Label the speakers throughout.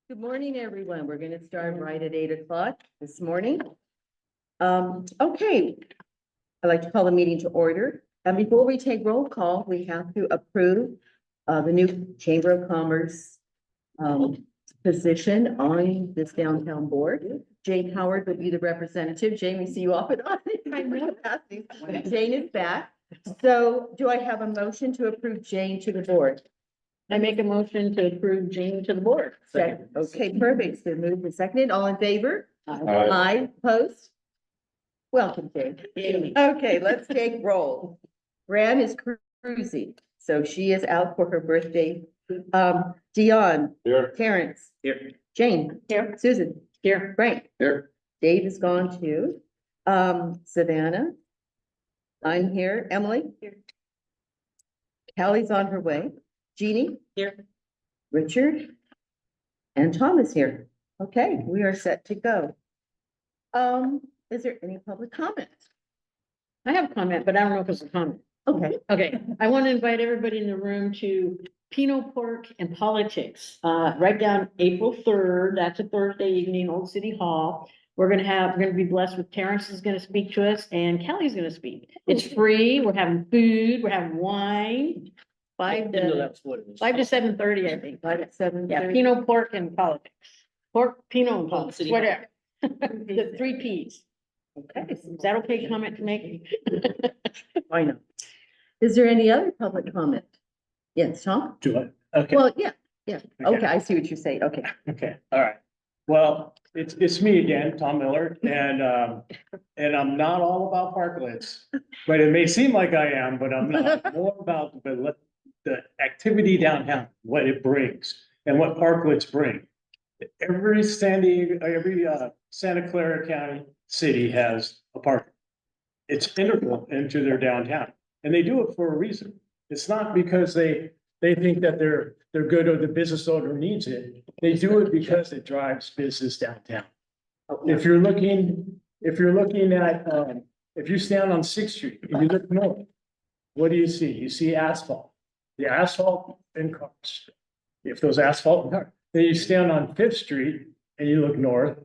Speaker 1: Good morning, everyone. We're going to start right at 8 o'clock this morning. Okay. I'd like to call the meeting to order. And before we take roll call, we have to approve the new Chamber of Commerce position on this downtown board. Jane Howard would be the representative. Jane, we see you off and on. Jane is back. So do I have a motion to approve Jane to the board?
Speaker 2: I make a motion to approve Jane to the board.
Speaker 1: Second. Okay, perfect. So moved and seconded. All in favor?
Speaker 2: Aye.
Speaker 1: Aye, opposed? Welcome, Jane. Okay, let's take roll. Fran is cruising, so she is out for her birthday. Dion.
Speaker 3: Here.
Speaker 1: Terrence.
Speaker 3: Here.
Speaker 1: Jane.
Speaker 2: Here.
Speaker 1: Susan.
Speaker 2: Here.
Speaker 1: Frank.
Speaker 3: Here.
Speaker 1: Dave is gone too. Savannah. I'm here. Emily.
Speaker 2: Here.
Speaker 1: Callie's on her way. Jeannie.
Speaker 2: Here.
Speaker 1: Richard. And Tom is here. Okay, we are set to go. Is there any public comment?
Speaker 2: I have a comment, but I don't know if it's a comment.
Speaker 1: Okay,
Speaker 2: Okay, I want to invite everybody in the room to Pinot Pork and Politics, right down April 3rd. That's a Thursday evening, Old City Hall. We're gonna be blessed with Terrence is gonna speak to us and Kelly's gonna speak. It's free. We're having food, we're having wine. 5 to 7:30, I think.
Speaker 1: 5 at 7.
Speaker 2: Yeah, Pinot Pork and Politics. Pork, Pinot and Politics,
Speaker 4: City
Speaker 2: whatever. The 3 Ps.
Speaker 1: Okay,
Speaker 2: Is that okay comment to make?
Speaker 1: why not? Is there any other public comment? Yes, Tom?
Speaker 4: Do it. Okay,
Speaker 1: Well, yeah, okay, I see what you're saying, okay.
Speaker 4: okay, all right. Well, it's me again, Tom Miller, and I'm not all about parklets. But it may seem like I am, but I'm not. More about the activity downtown, what it brings and what parklets bring. Every Santa Clara County city has a park. It's integral into their downtown, and they do it for a reason. It's not because they think that they're good or the business owner needs it. They do it because it drives business downtown. If you're looking at, if you stand on Sixth Street and you look north, what do you see? You see asphalt, the asphalt and cars. If those asphalt and cars, then you stand on Fifth Street and you look north,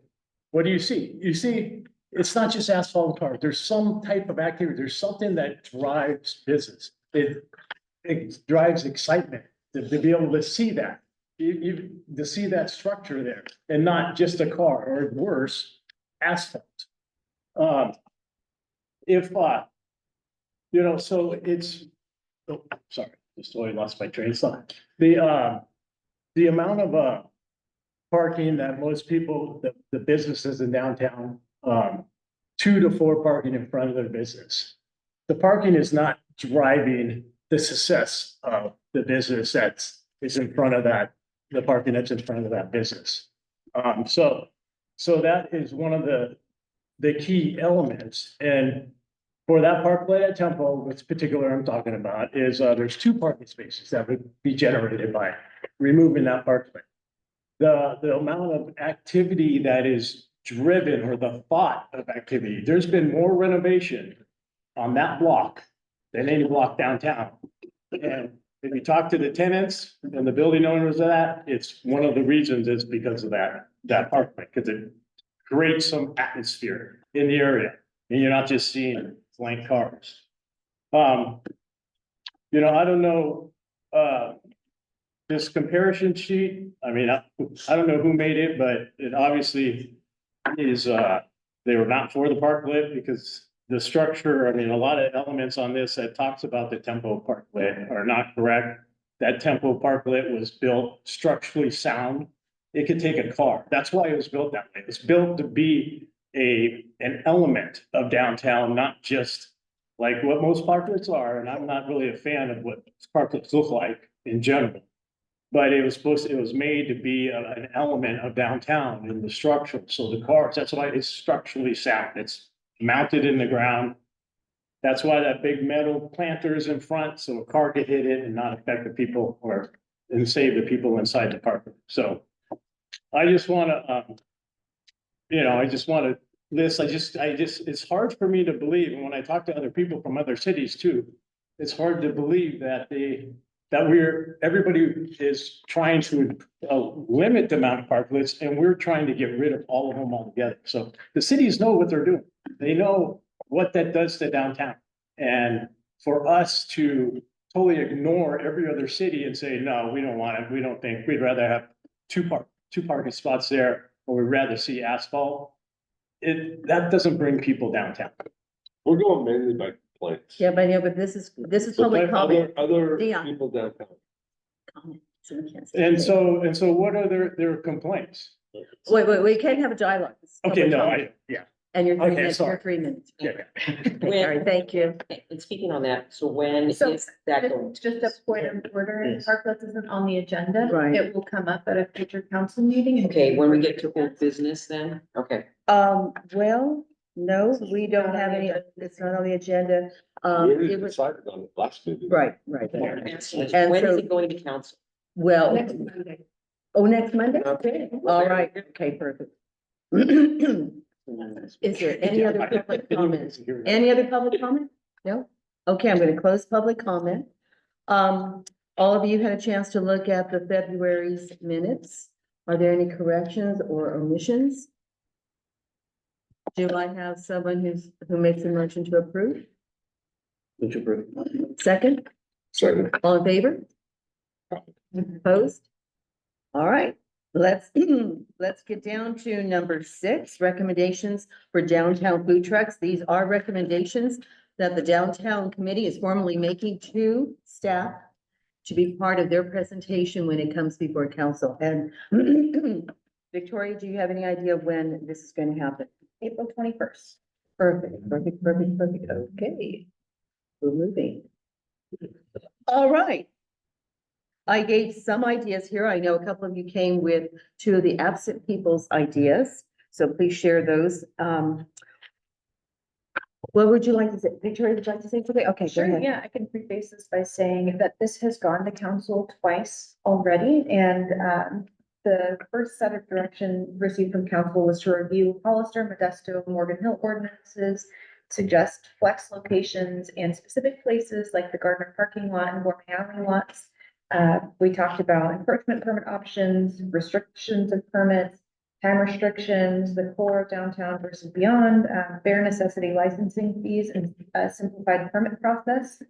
Speaker 4: what do you see? You see, it's not just asphalt and cars. There's some type of activity. There's something that drives business. It drives excitement to be able to see that. To see that structure there and not just a car or worse, asphalt. So it's, oh, sorry, just totally lost my train of thought. The amount of, parking that most people, the businesses in downtown, 2 to 4 parking in front of their business. The parking is not driving the success of the business that is in front of that, the parking that's in front of that business. So that is one of the key elements. And for that parklet at Temple, which particular I'm talking about, is there's 2 parking spaces that would be generated by removing that parklet. The amount of activity that is driven, or the thought of activity, there's been more renovation on that block than any block downtown. And if you talk to the tenants and the building owners of that, it's one of the reasons is because of that parklet, because it creates some atmosphere in the area. And you're not just seeing blank cars. I don't know, this comparison sheet, I mean, I don't know who made it, but it obviously is, they were not for the parklet because the structure, I mean, a lot of elements on this that talks about the Tempo parklet are not correct. That Tempo parklet was built structurally sound. It could take a car. That's why it was built that way. It's built to be an element of downtown, not just like what most parklets are. And I'm not really a fan of what parklets look like in general. But it was made to be an element of downtown in the structure. So the cars, that's why it's structurally sound. It's mounted in the ground. That's why that big metal planter is in front, so a car could hit it and not affect the people and save the people inside the park. So I just want to, it's hard for me to believe. And when I talk to other people from other cities too, it's hard to believe that they that everybody is trying to limit the amount of parklets, and we're trying to get rid of all of them altogether. So the cities know what they're doing. They know what that does to downtown. And for us to totally ignore every other city and say, no, we don't want it, we don't think, we'd rather have two parking spots there, or we'd rather see asphalt. That doesn't bring people downtown.
Speaker 3: We're going mainly by complaints.
Speaker 1: Yeah, but yeah, but this is
Speaker 3: But
Speaker 1: public
Speaker 3: then
Speaker 1: comment.
Speaker 3: other
Speaker 1: Dion.
Speaker 3: people downtown.
Speaker 1: So we can't say
Speaker 4: And
Speaker 1: anything.
Speaker 4: so what are their complaints?
Speaker 1: Wait, we can't have a dialogue. This is
Speaker 4: Okay,
Speaker 1: public
Speaker 4: no,
Speaker 1: comment.
Speaker 4: yeah.
Speaker 1: And you're
Speaker 4: Okay,
Speaker 1: your
Speaker 4: sorry.
Speaker 1: 3 minutes.
Speaker 4: Yeah.
Speaker 1: Okay, all right, thank you.
Speaker 5: And speaking on that, so when is
Speaker 6: So,
Speaker 5: that going?
Speaker 6: Just a point of order,
Speaker 4: Yes.
Speaker 6: parklets isn't on the agenda.
Speaker 1: Right.
Speaker 6: It will come up at a future council meeting.
Speaker 5: Okay, when we get to old business then, okay.
Speaker 1: Well, no, we don't have any, it's not on the agenda.
Speaker 3: We already
Speaker 1: It was,
Speaker 3: decided on it last meeting.
Speaker 1: right.
Speaker 5: When
Speaker 1: And
Speaker 5: is
Speaker 1: so-
Speaker 5: it going to council?
Speaker 1: Well,
Speaker 6: Next Monday.
Speaker 1: oh, next Monday?
Speaker 5: Okay.
Speaker 1: All right, okay, perfect. Is there any other public comment? Any other public comment? No? Okay, I'm gonna close public comment. All of you had a chance to look at the February's minutes. Are there any corrections or omissions? Do I have someone who makes a motion to approve?
Speaker 4: Which approve.
Speaker 1: Second,
Speaker 3: Second.
Speaker 1: all in favor? Opposed? All right, let's get down to number 6, recommendations for downtown food trucks. These are recommendations that the downtown committee is formally making to staff to be part of their presentation when it comes before council. And Victoria, do you have any idea when this is going to happen?
Speaker 6: April 21st.
Speaker 1: Perfect. Okay. We're moving. All right. I gave some ideas here. I know a couple of you came with 2 of the absent people's ideas, so please share those. What would you like to say? Victoria, would you like to say something? Okay, go
Speaker 6: Sure,
Speaker 1: ahead.
Speaker 6: yeah, I can preface this by saying that this has gone to council twice already, and the first set of direction received from council was to review Hollister, Modesto, Morgan Hill ordinances, suggest flex locations and specific places like the Gardner parking lot and Gourmet Alley lots. We talked about encroachment permit options, restrictions of permits, time restrictions, the core of downtown versus beyond, bare necessity licensing fees, and a simplified permit process.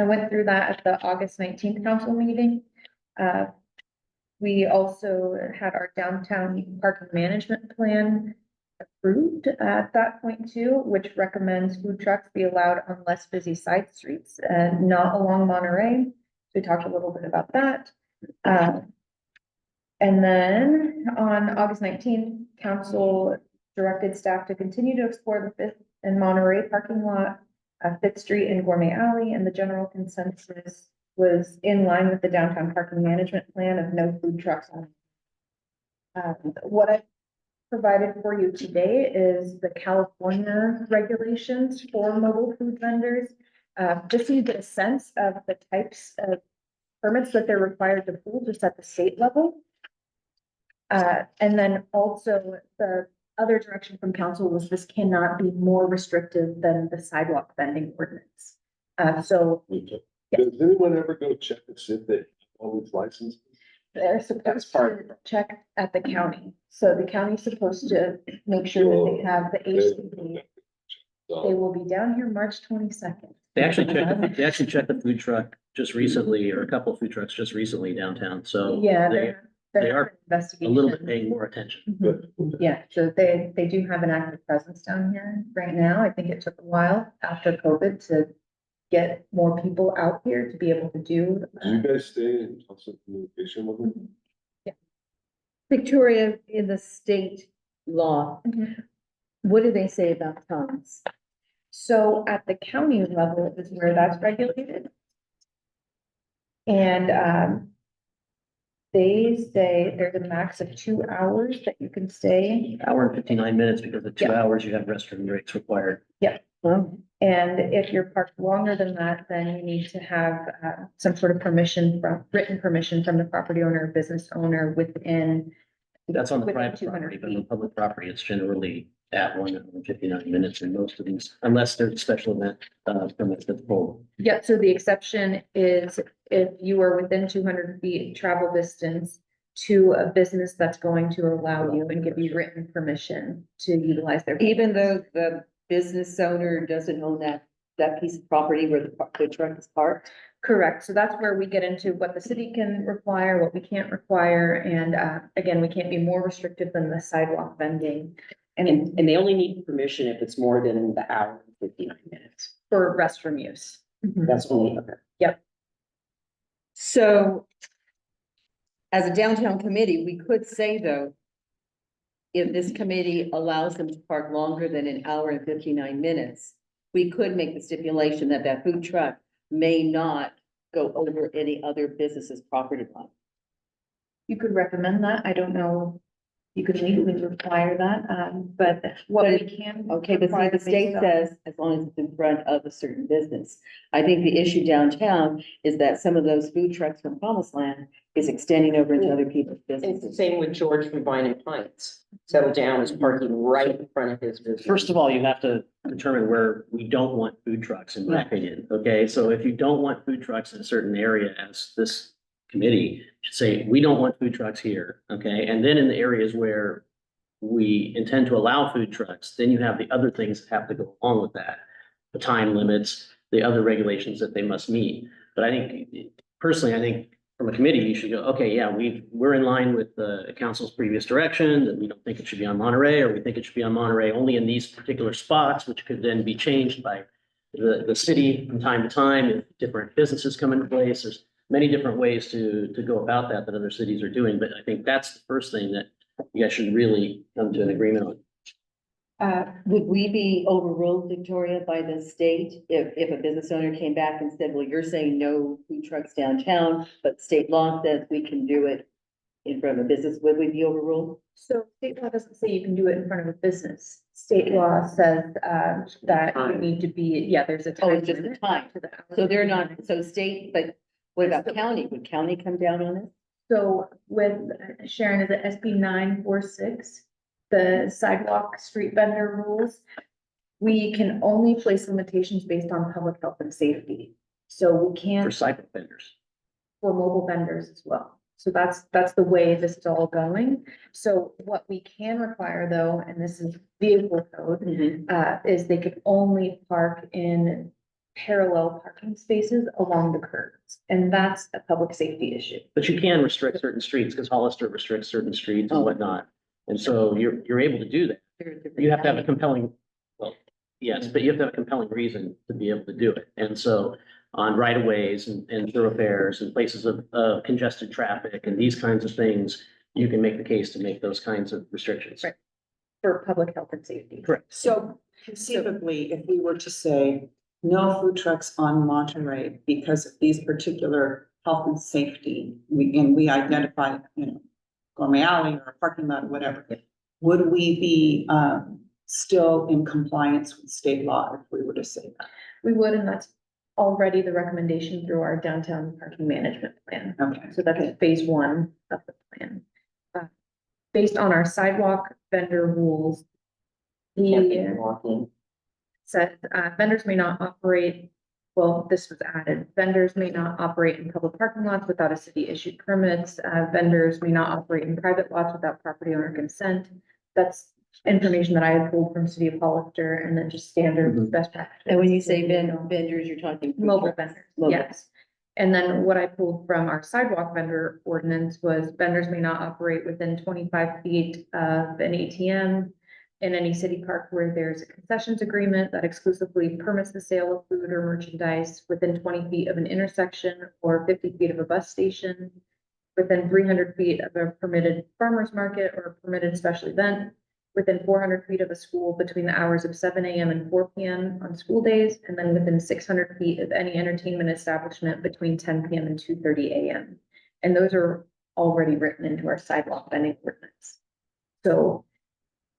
Speaker 6: I went through that at the August 19th council meeting. We also had our downtown parking management plan approved at that point too, which recommends food trucks be allowed on less busy side streets and not along Monterey. We talked a little bit about that. And then on August 19th, council directed staff to continue to explore the Fifth and Monterey parking lot, Fifth Street and Gourmet Alley, and the general consensus was in line with the downtown parking management plan of no food trucks on. What I provided for you today is the California regulations for mobile food vendors. Just so you get a sense of the types of permits that they're required to pull just at the state level. And then also the other direction from council was this cannot be more restrictive than the sidewalk vending ordinance. So
Speaker 3: Does anyone ever go check and see if they have all these licenses?
Speaker 6: they're supposed to check at the county. So the county's supposed to make sure that they have the HCD. They
Speaker 3: So,
Speaker 6: will be down here March 22nd.
Speaker 7: They actually checked the food truck just recently, or a couple of food trucks just recently downtown, so.
Speaker 6: Yeah,
Speaker 7: they
Speaker 6: they're
Speaker 7: they are A
Speaker 6: investigation.
Speaker 7: little bit paying more attention.
Speaker 6: Mhm. Yeah, so they do have an active presence down here right now. I think it took a while after COVID to get more people out here to be able to do.
Speaker 3: do you guys stay in constant communication with them?
Speaker 1: Victoria, in the state law,
Speaker 6: Mhm.
Speaker 1: what do they say about times?
Speaker 6: So at the county level is where that's regulated. And they say there's a max of 2 hours that you can stay.
Speaker 7: Hour and 59 minutes, because of 2
Speaker 6: Yeah.
Speaker 7: hours, you have restroom breaks required.
Speaker 1: Well,
Speaker 6: And if you're parked longer than that, then you need to have some sort of permission written permission from the property owner or business owner within.
Speaker 7: That's on the
Speaker 6: within
Speaker 7: private
Speaker 6: 200
Speaker 7: property, but on the
Speaker 6: feet.
Speaker 7: public property, it's generally at 159 minutes in most of these, unless there's a special event, permits that pull.
Speaker 6: Yeah, so the exception is if you are within 200 feet travel distance to a business that's going to allow you and give you written permission to utilize their.
Speaker 1: Even though the business owner doesn't own that piece of property where the truck is parked?
Speaker 6: Correct. So that's where we get into what the city can require, what we can't require, and, again, we can't be more restrictive than the sidewalk vending.
Speaker 5: And they only need permission if it's more than the hour and 59 minutes.
Speaker 6: For restroom use.
Speaker 5: That's only, okay.
Speaker 1: So as a downtown committee, we could say though, if this committee allows them to park longer than an hour and 59 minutes, we could make the stipulation that that food truck may not go over any other business's property line.
Speaker 6: You could recommend that. I don't know. You could legally require that, but what we can.
Speaker 1: Okay, but see,
Speaker 6: require
Speaker 1: the state
Speaker 6: based on-
Speaker 1: says as long as it's in front of a certain business. I think the issue downtown is that some of those food trucks from Promised Land is extending over into other people's
Speaker 5: It's the
Speaker 1: businesses.
Speaker 5: same with George from Vine and Pines. Settle Down is parking right in front of his business.
Speaker 7: First of all, you have to determine where we don't want food trucks, in my opinion, okay? So if you don't want food trucks in a certain area, as this committee should say, we don't want food trucks here, okay? And then in the areas where we intend to allow food trucks, then you have the other things that have to go along with that. The time limits, the other regulations that they must meet. But I think, personally, I think from a committee, you should go, okay, yeah, we're in line with the council's previous direction, that we don't think it should be on Monterey, or we think it should be on Monterey only in these particular spots, which could then be changed by the city from time to time, if different businesses come into place. There's many different ways to go about that other cities are doing, but I think that's the first thing that you guys should really come to an agreement on.
Speaker 1: Would we be overruled, Victoria, by the state if a business owner came back and said, well, you're saying no food trucks downtown, but state law says we can do it in front of a business? Would we be overruled?
Speaker 6: So state law doesn't say you can do it in front of a business. State law says, that you need to be, there's a time.
Speaker 1: Oh, it's just a
Speaker 6: limit
Speaker 1: time.
Speaker 6: to the hours.
Speaker 1: So they're not, so state, but what about county? Would county come down on it?
Speaker 6: So with Sharon, is it SB 946, the sidewalk street vendor rules? We can only place limitations based on public health and safety. So we
Speaker 7: For
Speaker 6: can't
Speaker 7: cycle vendors.
Speaker 6: for mobile vendors as well. So that's the way this is all going. So what we can require though, and this is vehicle code, is they could only park in parallel parking spaces along the curbs. And that's a public safety issue.
Speaker 7: But you can restrict certain streets, because Hollister restricts certain streets and whatnot. And so you're able to do that. You have to have a compelling, well, yes, but you have to have a compelling reason to be able to do it. And so on right of ways and thoroughfares and places of congested traffic and these kinds of things, you can make the case to make those kinds of restrictions.
Speaker 6: Right. For public health and safety.
Speaker 7: Correct.
Speaker 8: So conceivably, if we were to say no food trucks on Monterey because of these particular health and safety, we identify, Gourmet Alley or a parking lot or whatever, would we be still in compliance with state law if we were to say that?
Speaker 6: We would, and that's already the recommendation through our downtown parking management plan.
Speaker 8: Okay.
Speaker 6: So that's phase 1 of the plan. Based on our sidewalk vendor rules,
Speaker 5: Can't be
Speaker 6: the
Speaker 5: walking.
Speaker 6: said, vendors may not operate, well, this was added, vendors may not operate in public parking lots without a city issued permits. Vendors may not operate in private lots without property owner consent. That's information that I had pulled from City of Hollister and then just standard best practice.
Speaker 1: And when you say vendors, you're talking. food
Speaker 6: Mobile
Speaker 1: trucks.
Speaker 6: vendors,
Speaker 1: Mobile.
Speaker 6: yes. And then what I pulled from our sidewalk vendor ordinance was vendors may not operate within 25 feet of an ATM in any city park where there's a concessions agreement that exclusively permits the sale of food or merchandise within 20 feet of an intersection or 50 feet of a bus station, within 300 feet of a permitted farmer's market or a permitted special event, within 400 feet of a school between the hours of 7 a.m. and 4 p.m. on school days, and then within 600 feet of any entertainment establishment between 10 p.m. and 2:30 a.m. And those are already written into our sidewalk vending ordinance. So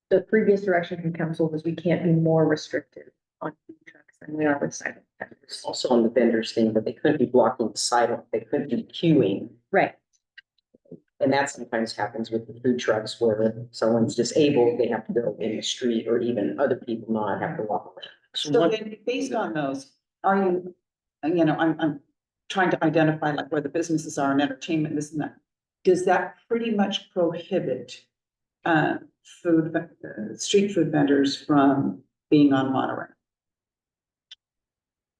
Speaker 6: the previous direction from council was we can't be more restrictive on food trucks than we are with sidewalk vendors.
Speaker 5: Also on the vendors thing, but they couldn't be blocking the sidewalk. They couldn't be queuing.
Speaker 6: Right.
Speaker 5: And that sometimes happens with the food trucks where someone's disabled, they have to go in the street, or even other people not have to walk around.
Speaker 7: So
Speaker 8: So
Speaker 7: one-
Speaker 8: then, based on those, are you, I'm trying to identify like where the businesses are and entertainment, this and that. Does that pretty much prohibit street food vendors from being on Monterey?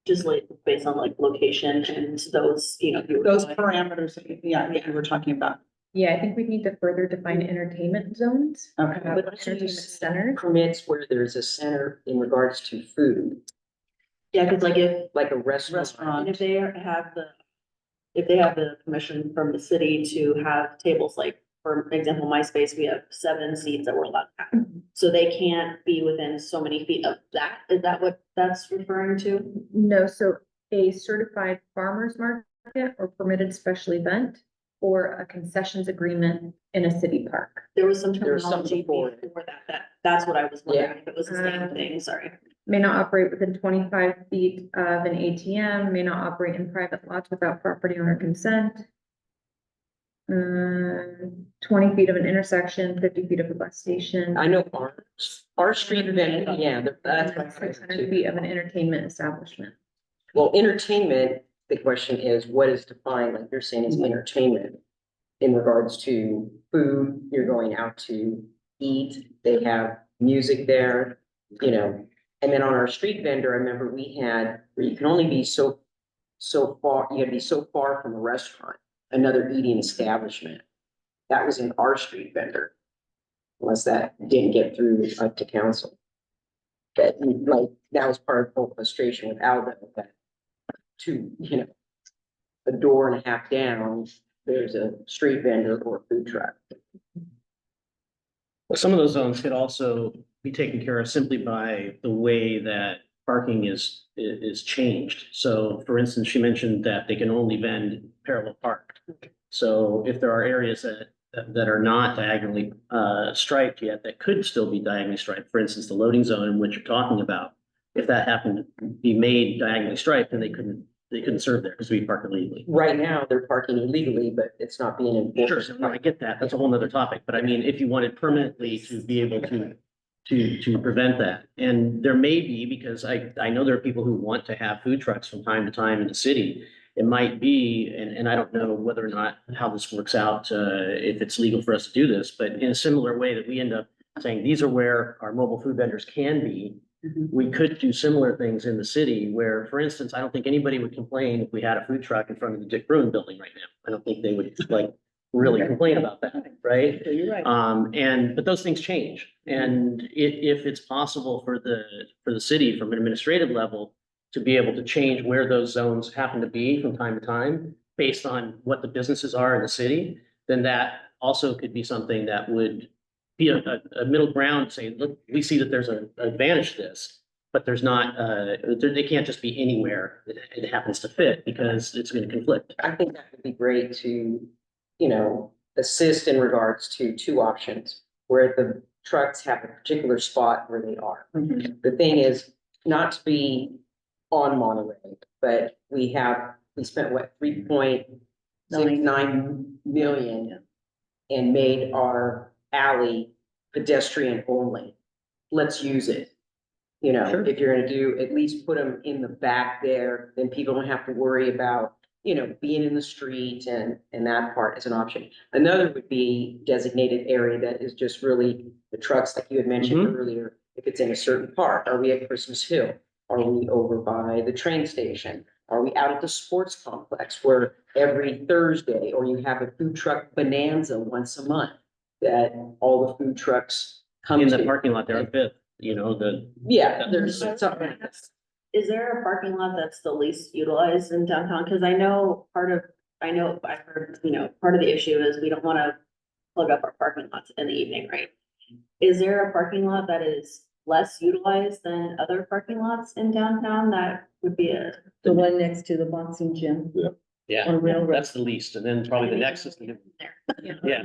Speaker 9: Just like based on like location and those, you know.
Speaker 8: Those parameters, yeah, that you were talking about.
Speaker 6: Yeah, I think we need to further define entertainment zones,
Speaker 8: Okay.
Speaker 5: But also
Speaker 6: entertainment
Speaker 5: use
Speaker 6: centers.
Speaker 5: permits where there's a center in regards to food,
Speaker 9: Yeah, cause like if,
Speaker 5: like a restaurant.
Speaker 8: Restaurant.
Speaker 9: and if they have the permission from the city to have tables, like, for example, my space, we have 7 seats that we're allowed to have. So they can't be within so many feet of that. Is that what that's referring to?
Speaker 6: No, so a certified farmer's market or permitted special event or a concessions agreement in a city park.
Speaker 9: There was some
Speaker 5: There was some
Speaker 9: terminology
Speaker 5: before.
Speaker 9: before that's what I was wondering,
Speaker 5: Yeah.
Speaker 9: if it was the same thing, sorry.
Speaker 6: May not operate within 25 feet of an ATM, may not operate in private lots without property owner consent. 20 feet of an intersection, 50 feet of a bus station.
Speaker 5: I know our street vendor, yeah, that's. what I said
Speaker 6: 600
Speaker 5: too.
Speaker 6: feet of an entertainment establishment.
Speaker 5: Well, entertainment, the question is, what is defined, like you're saying, is entertainment? In regards to food, you're going out to eat, they have music there, you know. And then on our street vendor, I remember we had, where you can only be so far, you gotta be so far from a restaurant, another eating establishment. That was in our street vendor. Unless that didn't get through up to council. But like, that was part of the whole frustration with Aldo, that a door and a half down, there's a street vendor or a food truck.
Speaker 7: Well, some of those zones could also be taken care of simply by the way that parking is changed. So for instance, she mentioned that they can only vend parallel park. So if there are areas that are not diagonally striped yet, that could still be diagonally striped, for instance, the loading zone in which you're talking about. If that happened to be made diagonally striped, then they couldn't serve there because we park illegally.
Speaker 5: Right now, they're parking illegally, but it's not being enforced.
Speaker 7: Sure, no, I get that. That's a whole nother topic, but I mean, if you wanted permanently to be able to prevent that. And there may be, because I know there are people who want to have food trucks from time to time in the city. It might be, and I don't know whether or not how this works out, if it's legal for us to do this, but in a similar way that we end up saying, these are where our mobile food vendors can be. We could do similar things in the city where, for instance, I don't think anybody would complain if we had a food truck in front of the Dick Bruin building right now. I don't think they would like really complain about that, right?
Speaker 2: You're right.
Speaker 7: But those things change. And if it's possible for the city from an administrative level to be able to change where those zones happen to be from time to time, based on what the businesses are in the city, then that also could be something that would be a middle ground saying, look, we see that there's an advantage to this, but there's not, they can't just be anywhere it happens to fit because it's going to conflict.
Speaker 5: I think that would be great to, assist in regards to 2 options, where the trucks have a particular spot where they are. The thing is, not to be on Monterey, but we spent what, 3.69 million and made our alley pedestrian only. Let's use it.
Speaker 7: Sure.
Speaker 5: If you're gonna do, at least put them in the back there, then people don't have to worry about, being in the street and that part is an option. Another would be designated area that is just really the trucks, like you had mentioned earlier. If it's in a certain park, are we at Christmas Hill? Are we over by the train station? Are we out at the sports complex where every Thursday, or you have a food truck bonanza once a month that all the food trucks come
Speaker 7: In
Speaker 5: to?
Speaker 7: the parking lot there on Fifth,
Speaker 5: Yeah, there's something.
Speaker 9: Is there a parking lot that's the least utilized in downtown? Cause I've heard, part of the issue is we don't wanna plug up our parking lots in the evening, right? Is there a parking lot that is less utilized than other parking lots in downtown? That would be
Speaker 2: The one next to the boxing gym.
Speaker 7: Yeah,
Speaker 2: On Railroad.
Speaker 7: that's the least. And then probably the next is the, yeah.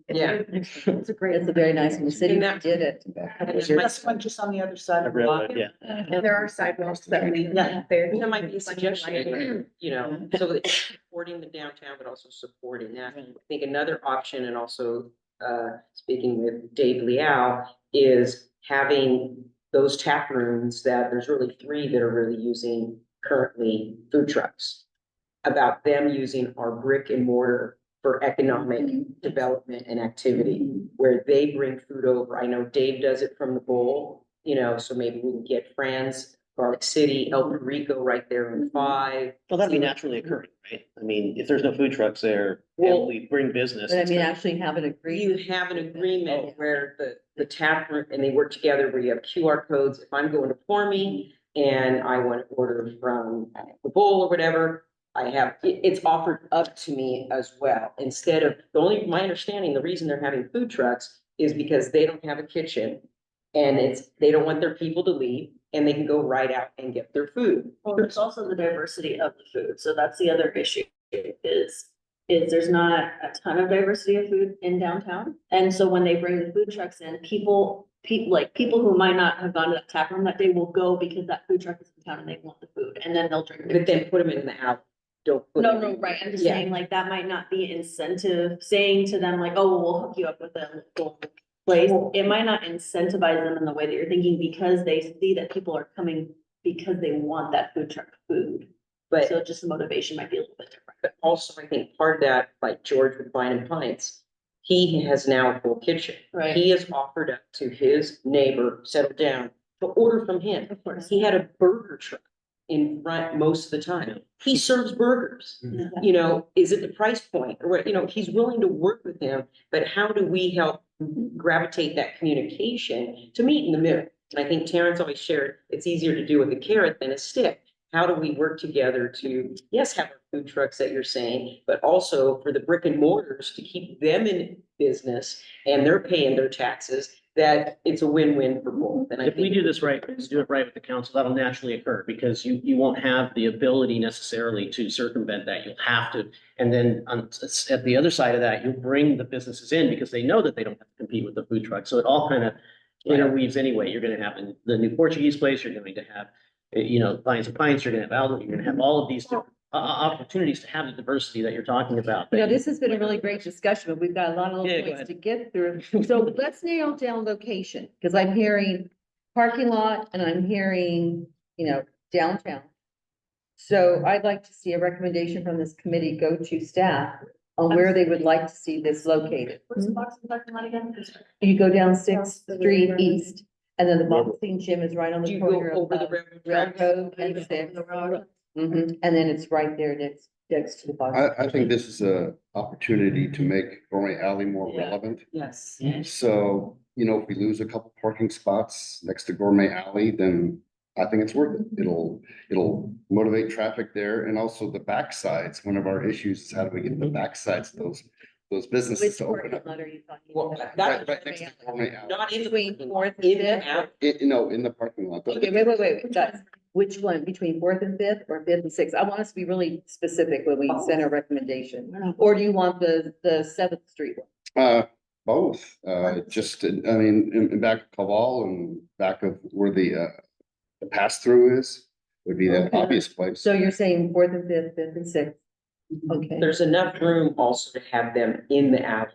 Speaker 5: Yeah.
Speaker 6: It's a great.
Speaker 1: It's a very nice one. The city
Speaker 5: And that-
Speaker 1: did it.
Speaker 8: That's one just on the other side
Speaker 7: The
Speaker 8: of the lot.
Speaker 7: railroad, yeah.
Speaker 6: And there are sidewalks that we.
Speaker 8: Yeah.
Speaker 5: That might be a suggestion, so that it's supporting the downtown, but also supporting that. I think another option, and also, speaking with Dave Leal, is having those tap rooms that there's really 3 that are really using currently food trucks. about them using our brick and mortar for economic development and activity, where they bring food over. I know Dave does it from the bowl, you know, so maybe we can get Fran's, Garlic City, El Rico right there in 5.
Speaker 7: Well, that'd be naturally occurring, right? I mean, if there's no food trucks there
Speaker 5: Well-
Speaker 7: and we bring business.
Speaker 1: But I
Speaker 7: it's
Speaker 1: mean,
Speaker 7: gonna-
Speaker 1: actually have an agreement.
Speaker 5: You have an agreement where the tap room, and they work together, where you have QR codes. If I'm going to Formy and I want to order from the bowl or whatever, I have, it's offered up to me as well, instead of, my understanding, the reason they're having food trucks is because they don't have a kitchen. And they don't want their people to leave, and they can go right out and get their food.
Speaker 9: Well, there's also the diversity of the food, so that's the other issue, is there's not a ton of diversity of food in downtown. And so when they bring the food trucks in, people who might not have gone to that tap room that day will go because that food truck is in town and they want the food, and then they'll drink.
Speaker 5: But then put them in the alley. Don't put
Speaker 9: No,
Speaker 5: them.
Speaker 9: no, right, I'm just
Speaker 5: Yeah.
Speaker 9: saying, like, that might not be incentive, saying to them like, oh, well, we'll hook you up with a local place. It might not incentivize them in the way that you're thinking, because they see that people are coming because they want that food truck food.
Speaker 5: But
Speaker 9: So just the motivation might be a little bit different.
Speaker 5: But also, I think part of that, like George with Vine and Pines, he has now a full kitchen.
Speaker 9: Right.
Speaker 5: He has offered up to his neighbor, settle down, to order from him.
Speaker 9: Of course.
Speaker 5: He had a burger truck in front most of the time. He serves burgers. You know, is it the price point or what, you know, he's willing to work with him, but how do we help gravitate that communication to meet in the middle? And I think Terrence always shared, it's easier to do with a carrot than a stick. How do we work together to, yes, have our food trucks that you're saying, but also for the brick and mortars to keep them in business and they're paying their taxes, that it's a win-win for both. And I
Speaker 7: If we
Speaker 5: think
Speaker 7: do this right, do it right with the council, that'll naturally occur because you won't have the ability necessarily to circumvent that. You'll have to. And then at the other side of that, you bring the businesses in because they know that they don't have to compete with the food truck. So it all kind of interweaves anyway. You're gonna have the new Portuguese place, you're going to have, you know, Vines and Pines, you're gonna have Aldo, you're gonna have all of these different opportunities to have the diversity that you're talking about.
Speaker 1: You know, this has been a really great discussion, but we've got a lot of
Speaker 7: Yeah,
Speaker 1: little
Speaker 7: go
Speaker 1: points
Speaker 7: ahead.
Speaker 1: to get through. So let's nail down location, because I'm hearing parking lot and I'm hearing, you know, downtown. So I'd like to see a recommendation from this committee go to staff on where they would like to see this located.
Speaker 9: Where's the boxing parking lot again?
Speaker 1: You go down Sixth Street East, and then the boxing gym is right on
Speaker 5: Do
Speaker 1: the
Speaker 5: you go
Speaker 1: corner of
Speaker 5: over the railroad tracks?
Speaker 1: Railroad and Sixth. And then it's right there next to the boxing.
Speaker 10: I think this is a opportunity to make Gourmet Alley more
Speaker 9: Yeah.
Speaker 10: relevant.
Speaker 8: Yes.
Speaker 10: So, you know, if we lose a couple parking spots next to Gourmet Alley, then I think it's worth it. It'll motivate traffic there and also the backsides. One of our issues is how do we get the backsides of those
Speaker 1: Which
Speaker 10: businesses to open
Speaker 1: parking
Speaker 10: up.
Speaker 1: lot are you talking
Speaker 5: Well,
Speaker 1: about?
Speaker 5: that-
Speaker 10: Right next to Gourmet Alley.
Speaker 5: Not in the
Speaker 1: Between
Speaker 5: parking
Speaker 1: Fourth
Speaker 5: lot,
Speaker 1: and
Speaker 5: in the
Speaker 1: Fifth?
Speaker 5: alley.
Speaker 10: No, in the parking lot.
Speaker 1: Okay, wait, guys, which one, between Fourth and Fifth or Fifth and Sixth? I want us to be really specific when we send a recommendation. Or do you want the Seventh Street one?
Speaker 10: Both, just, I mean, in back of Caval and back of where the pass-through is, would be the
Speaker 1: Okay.
Speaker 10: obvious place.
Speaker 1: So you're saying Fourth and Fifth, Fifth and Sixth? Okay.
Speaker 5: There's enough room also to have them in the alley.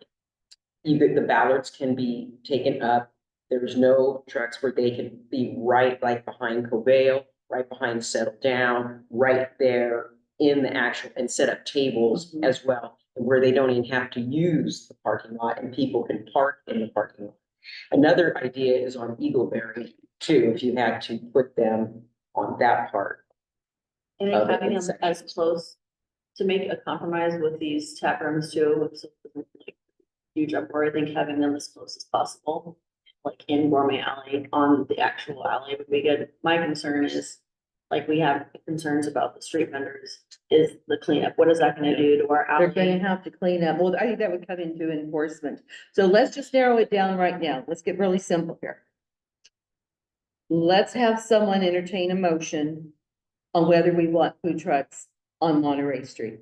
Speaker 5: The ballards can be taken up. There's no trucks where they can be right like behind Covale, right behind Settle Down, right there in the actual, and set up tables as well, where they don't even have to use the parking lot and people can park in the parking lot. Another idea is on Eagleberry too, if you had to put them on that part.
Speaker 9: I think having them as close, to make a compromise with these tap rooms too, so it doesn't like huge uproar, I think having them as close as possible. Like in Gourmet Alley, on the actual alley would be good. My concern is, like, we have concerns about the street vendors, is the cleanup. What is that gonna do to our
Speaker 1: They're gonna
Speaker 9: alley?
Speaker 1: have to clean up. Well, I think that would come into enforcement. So let's just narrow it down right now. Let's get really simple here. Let's have someone entertain a motion on whether we want food trucks on Monterey Street.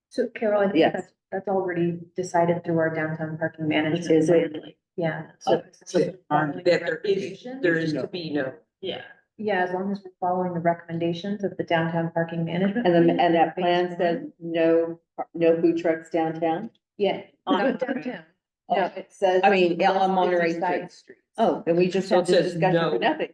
Speaker 6: So Carol, I think
Speaker 1: Yes.
Speaker 6: that's already decided through our downtown parking management.
Speaker 1: Is it?
Speaker 6: plan. Yeah.
Speaker 9: So-
Speaker 5: That there is to be no.
Speaker 9: Yeah,
Speaker 6: Yeah, as long as we're following the recommendations of the downtown parking management.
Speaker 1: And then,
Speaker 6: plan,
Speaker 1: and that plan
Speaker 6: phase
Speaker 1: says
Speaker 6: one.
Speaker 1: no food trucks downtown?
Speaker 6: Yeah,
Speaker 9: On
Speaker 6: not
Speaker 9: Monterey.
Speaker 6: downtown. No, it says.
Speaker 1: I mean, on
Speaker 6: less
Speaker 1: Monterey
Speaker 6: busy side streets.
Speaker 1: Oh, then we just
Speaker 5: So
Speaker 1: had
Speaker 5: it
Speaker 1: this
Speaker 5: says
Speaker 1: discussion
Speaker 5: no.
Speaker 1: for nothing.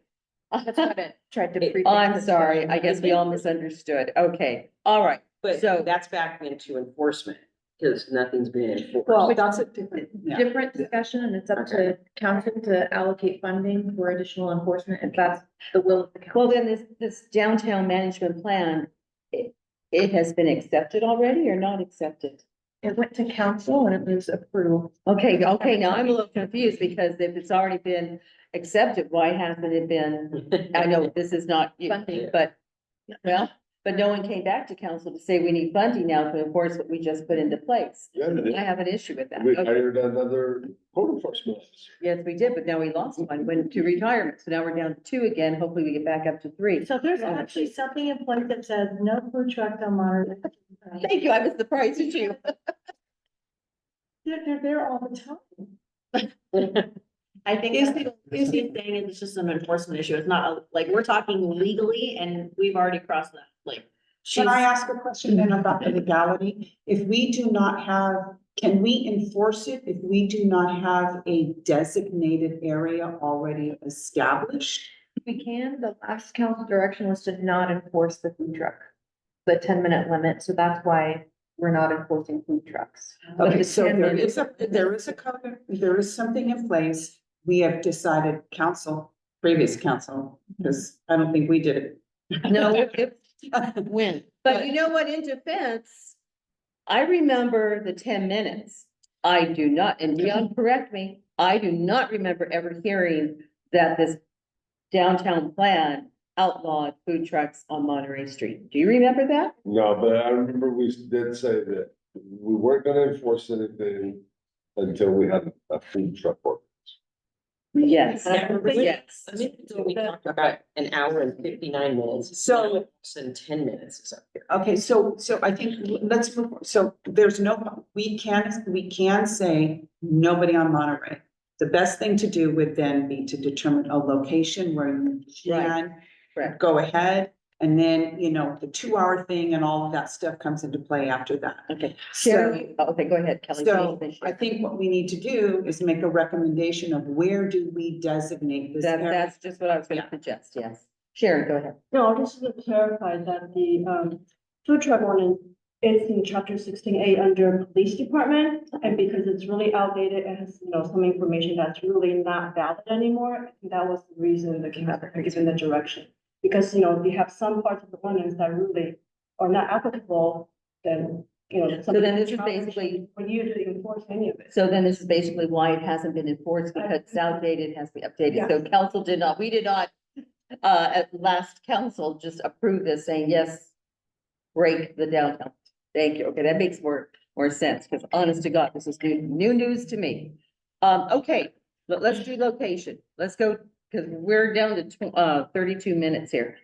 Speaker 6: That's what I tried to.
Speaker 5: Oh,
Speaker 6: prefix
Speaker 1: I'm
Speaker 6: the
Speaker 1: sorry.
Speaker 6: discussion.
Speaker 1: I guess we all misunderstood. Okay, all right.
Speaker 5: But
Speaker 1: So-
Speaker 5: that's back into enforcement, because nothing's been enforced.
Speaker 8: Well, that's a different, yeah.
Speaker 6: Different discussion, and it's up to council to allocate funding for additional enforcement if that's the will of the
Speaker 1: Well,
Speaker 6: council.
Speaker 1: then this downtown management plan, it has been accepted already or not accepted?
Speaker 6: It went to council and it was approved.
Speaker 1: Okay, now I'm a little confused because if it's already been accepted, why hasn't it been? I know this is not you,
Speaker 6: Funding.
Speaker 1: but, well, but no one came back to council to say we need funding now to enforce what we just put into place.
Speaker 3: Yeah,
Speaker 1: I have an issue with that.
Speaker 3: we
Speaker 1: Okay,
Speaker 3: hired another code enforcement officer.
Speaker 1: yes, we did, but now we lost one, went to retirement, so now we're down to 2 again. Hopefully we get back up to 3.
Speaker 9: So there's actually something in place that says no food truck on Monterey.
Speaker 1: Thank you, I was surprised at you.
Speaker 8: They're there all the time.
Speaker 9: I think
Speaker 8: Is
Speaker 9: that's
Speaker 8: it-
Speaker 9: what he's saying is it's just an enforcement issue. It's not, like, we're talking legally and we've already crossed that, like.
Speaker 8: Can I
Speaker 9: she's-
Speaker 8: ask a question then about the legality? If we do not have, can we enforce it if we do not have a designated area already established?
Speaker 6: We can, the last council direction was to not enforce the food truck, the 10-minute limit, so that's why we're not enforcing food trucks. But
Speaker 8: Okay,
Speaker 6: the
Speaker 8: so
Speaker 6: 10
Speaker 8: there
Speaker 6: minutes-
Speaker 8: is a code, there is something in place. We have decided, previous council, because I don't think we did it.
Speaker 1: No, it-
Speaker 2: When?
Speaker 1: but you know what, in defense, I remember the 10 minutes. I do not, and Leon, correct me, I do not remember ever hearing that this downtown plan outlawed food trucks on Monterey Street. Do you remember that?
Speaker 3: No, but I remember we did say that we weren't gonna enforce anything until we had a food truck ordinance.
Speaker 1: Yes,
Speaker 5: Yeah.
Speaker 1: yes.
Speaker 5: I think we talked about an hour and 59 minutes.
Speaker 8: So-
Speaker 5: And 10 minutes is up here.
Speaker 8: Okay, so I think let's move, so there's no, we can say nobody on Monterey. The best thing to do would then be to determine a location where you can
Speaker 1: Correct.
Speaker 8: go ahead. And then, the 2-hour thing and all of that stuff comes into play after that.
Speaker 1: Okay.
Speaker 8: So,
Speaker 1: Sherry, okay, go ahead, Kelly.
Speaker 8: so
Speaker 1: finish
Speaker 8: I
Speaker 1: it.
Speaker 8: think what we need to do is make a recommendation of where do we designate this area?
Speaker 1: That's just what I was gonna suggest, yes. Sharon, go ahead.
Speaker 11: No, just to clarify that the food truck ordinance is in chapter 16A under police department. And because it's really outdated and has, some information that's really not valid anymore, that was the reason the council had given the direction. Because, we have some parts of the ordinance that really are not applicable, then,
Speaker 1: So then this is basically,
Speaker 11: for you to enforce any of it.
Speaker 1: so then this is basically why it hasn't been enforced, because it's outdated, has to be updated. So council did not, we did not, at last council just approve this saying, yes, break the downtown. Thank you. Okay, that makes more sense, because honest to God, this is new news to me. Okay, let's do location. Let's go, because we're down to 32 minutes here.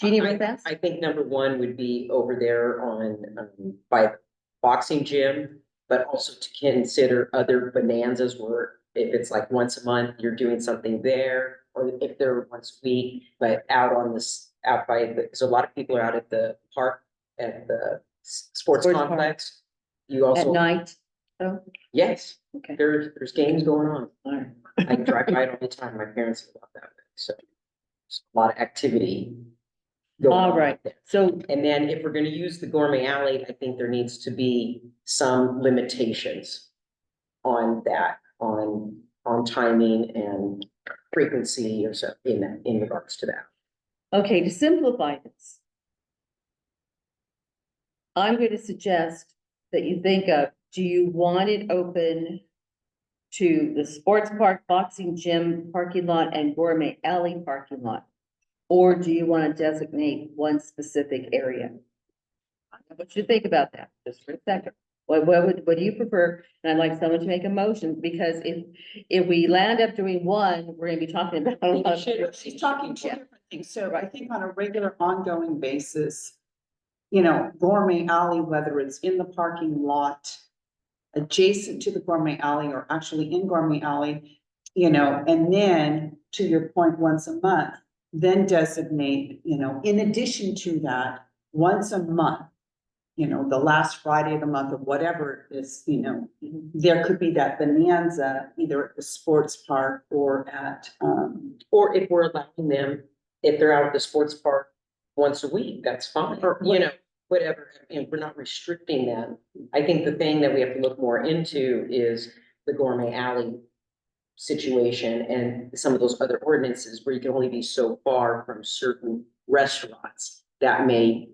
Speaker 1: Jeannie, real fast?
Speaker 5: I think number one would be over there on, by boxing gym, but also to consider other bonanzas where if it's like once a month, you're doing something there, or if they're once a week, but out on this, out by the, because a lot of people are out at the park, at the sports
Speaker 1: Sports park.
Speaker 5: complex. You
Speaker 1: At
Speaker 5: also,
Speaker 1: night? Oh,
Speaker 5: yes,
Speaker 1: okay.
Speaker 5: there's games going on.
Speaker 1: All right.
Speaker 5: I drive by it all the time. My parents live out that way, so there's a lot of activity. going
Speaker 1: All
Speaker 5: on
Speaker 1: right,
Speaker 5: there.
Speaker 1: so,
Speaker 5: And then if we're gonna use the Gourmet Alley, I think there needs to be some limitations on that, on timing and frequency or so in regards to that.
Speaker 1: okay, to simplify this. I'm going to suggest that you think of, do you want it open to the sports park, boxing gym, parking lot, and Gourmet Alley parking lot? Or do you want to designate one specific area? I want you to think about that just for a second. What do you prefer? And I'd like someone to make a motion, because if we land up doing one, we're gonna be talking about. a lot of-
Speaker 8: She's talking two
Speaker 1: Yeah.
Speaker 8: different things, so I think on a regular ongoing basis, Gourmet Alley, whether it's in the parking lot, adjacent to the Gourmet Alley, or actually in Gourmet Alley, and then, to your point, once a month, then designate, in addition to that, once a month, the last Friday of the month or whatever it is, there could be that bonanza either at the sports park or at,
Speaker 5: Or if we're allowing them, if they're out at the sports park once a week, that's fine,
Speaker 8: Or-
Speaker 5: whatever, and we're not restricting them. I think the thing that we have to look more into is the Gourmet Alley situation and some of those other ordinances where you can only be so far from certain restaurants that may,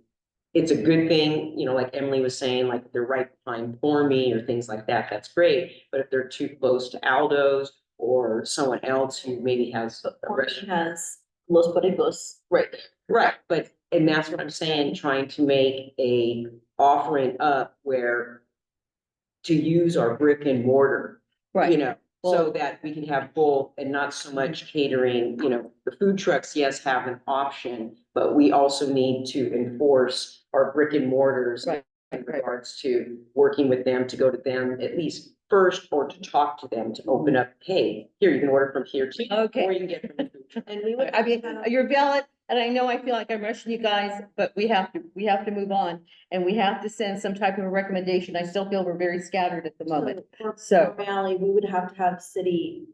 Speaker 5: it's a good thing, you know, like Emily was saying, like if they're right behind Pour Me or things like that, that's great. But if they're too close to Aldo's or someone else who maybe has a
Speaker 9: Portland
Speaker 5: restaurant.
Speaker 9: has Los Pericos right there.
Speaker 5: Right, but, and that's what I'm saying, trying to make a offering up where to use our brick and mortar, you
Speaker 1: Right,
Speaker 5: know, so that we can have both and not so much catering, you know, the food trucks, yes, have an option, but we also need to enforce our brick and mortars
Speaker 1: Right,
Speaker 5: in
Speaker 1: right.
Speaker 5: regards to working with them, to go to them at least first, or to talk to them, to open up, hey, here, you can order from here too.
Speaker 1: Okay.
Speaker 5: Or you can get from the food truck.
Speaker 9: And we would.
Speaker 1: I mean, you're valid, and I know I feel like I'm rushing you guys, but we have to move on. And we have to send some type of a recommendation. I still feel we're very scattered at the moment. So-
Speaker 9: Valley, we would have to have city,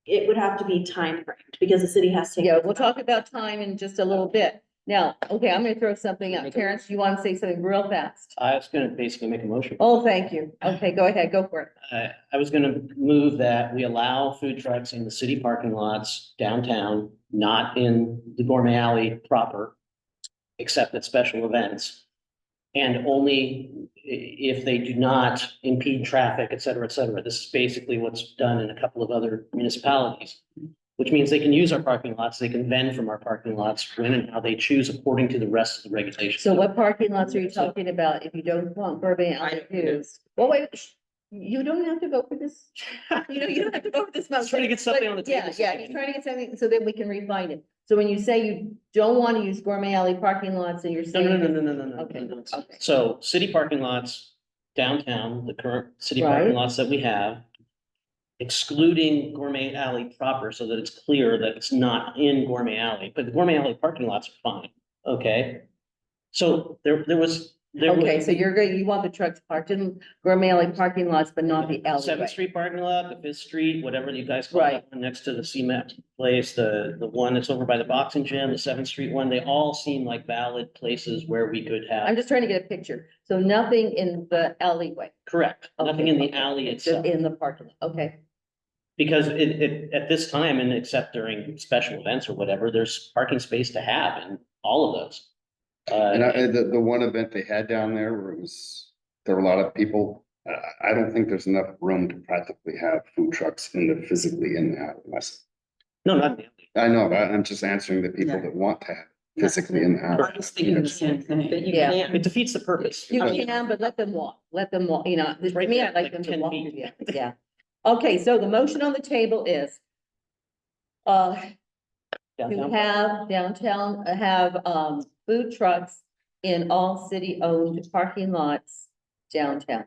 Speaker 9: it would have to be time framed because the city has to.
Speaker 1: Yeah, we'll talk about time in just a little bit. Now, okay, I'm gonna throw something out. Terrence, you want to say something real fast?
Speaker 7: I was gonna basically make a motion.
Speaker 1: Oh, thank you. Okay, go ahead, go for it.
Speaker 7: I was gonna move that we allow food trucks in the city parking lots downtown, not in the Gourmet Alley proper, except at special events. And only if they do not impede traffic, et cetera, et cetera. This is basically what's done in a couple of other municipalities. Which means they can use our parking lots, they can vend from our parking lots when and how they choose according to the rest of the regulations.
Speaker 1: So what parking lots are you talking about if you don't want Burbank
Speaker 5: I
Speaker 1: Alley
Speaker 5: don't know.
Speaker 1: used? Well, wait, you don't have to vote for this. You know, you don't have to vote for this motion.
Speaker 7: Trying to get something on the
Speaker 1: but yeah,
Speaker 7: table.
Speaker 1: Yeah, he's trying to get something so that we can refine it. So when you say you don't want to use Gourmet Alley parking lots and you're
Speaker 7: No,
Speaker 1: saying.
Speaker 7: no, no, no, no, no, no.
Speaker 1: Okay,
Speaker 7: no, no.
Speaker 1: okay.
Speaker 7: So city parking lots downtown, the current city
Speaker 1: Right.
Speaker 7: parking lots that we have. Excluding Gourmet Alley proper, so that it's clear that it's not in Gourmet Alley, but the Gourmet Alley parking lots are fine, okay? So there was.
Speaker 1: Okay, so you want the trucks parked in Gourmet Alley parking lots, but not the
Speaker 7: Seventh
Speaker 1: alleyway.
Speaker 7: Street parking lot, the Fifth Street, whatever you guys call
Speaker 1: Right.
Speaker 7: it, next to the cement place, the one that's over by the boxing gym, the Seventh Street one, they all seem like valid places where we could
Speaker 1: I'm
Speaker 7: have.
Speaker 1: just trying to get a picture. So nothing in the alleyway.
Speaker 7: Correct, nothing in the
Speaker 1: Okay,
Speaker 7: alley
Speaker 1: just
Speaker 7: itself,
Speaker 1: in the parking lot, okay.
Speaker 7: because at this time, and except during special events or whatever, there's parking space to have in all of those.
Speaker 10: And the one event they had down there where there were a lot of people, I don't think there's enough room to practically have food trucks physically in the alley.
Speaker 7: No, not in the alley.
Speaker 10: I know, but I'm just answering the people that want to have physically in the alley.
Speaker 8: I was thinking the same thing.
Speaker 5: That you
Speaker 1: Yeah.
Speaker 5: can't.
Speaker 7: It defeats the purpose.
Speaker 1: You
Speaker 7: I mean,
Speaker 1: can, but let them walk, you know, to
Speaker 7: Right
Speaker 1: me,
Speaker 7: there,
Speaker 1: I'd like
Speaker 7: like
Speaker 1: them to
Speaker 7: 10
Speaker 1: walk
Speaker 7: feet.
Speaker 1: through the alley, yeah. Okay, so the motion on the table is to
Speaker 7: downtown.
Speaker 1: have food trucks in all city-owned parking lots downtown.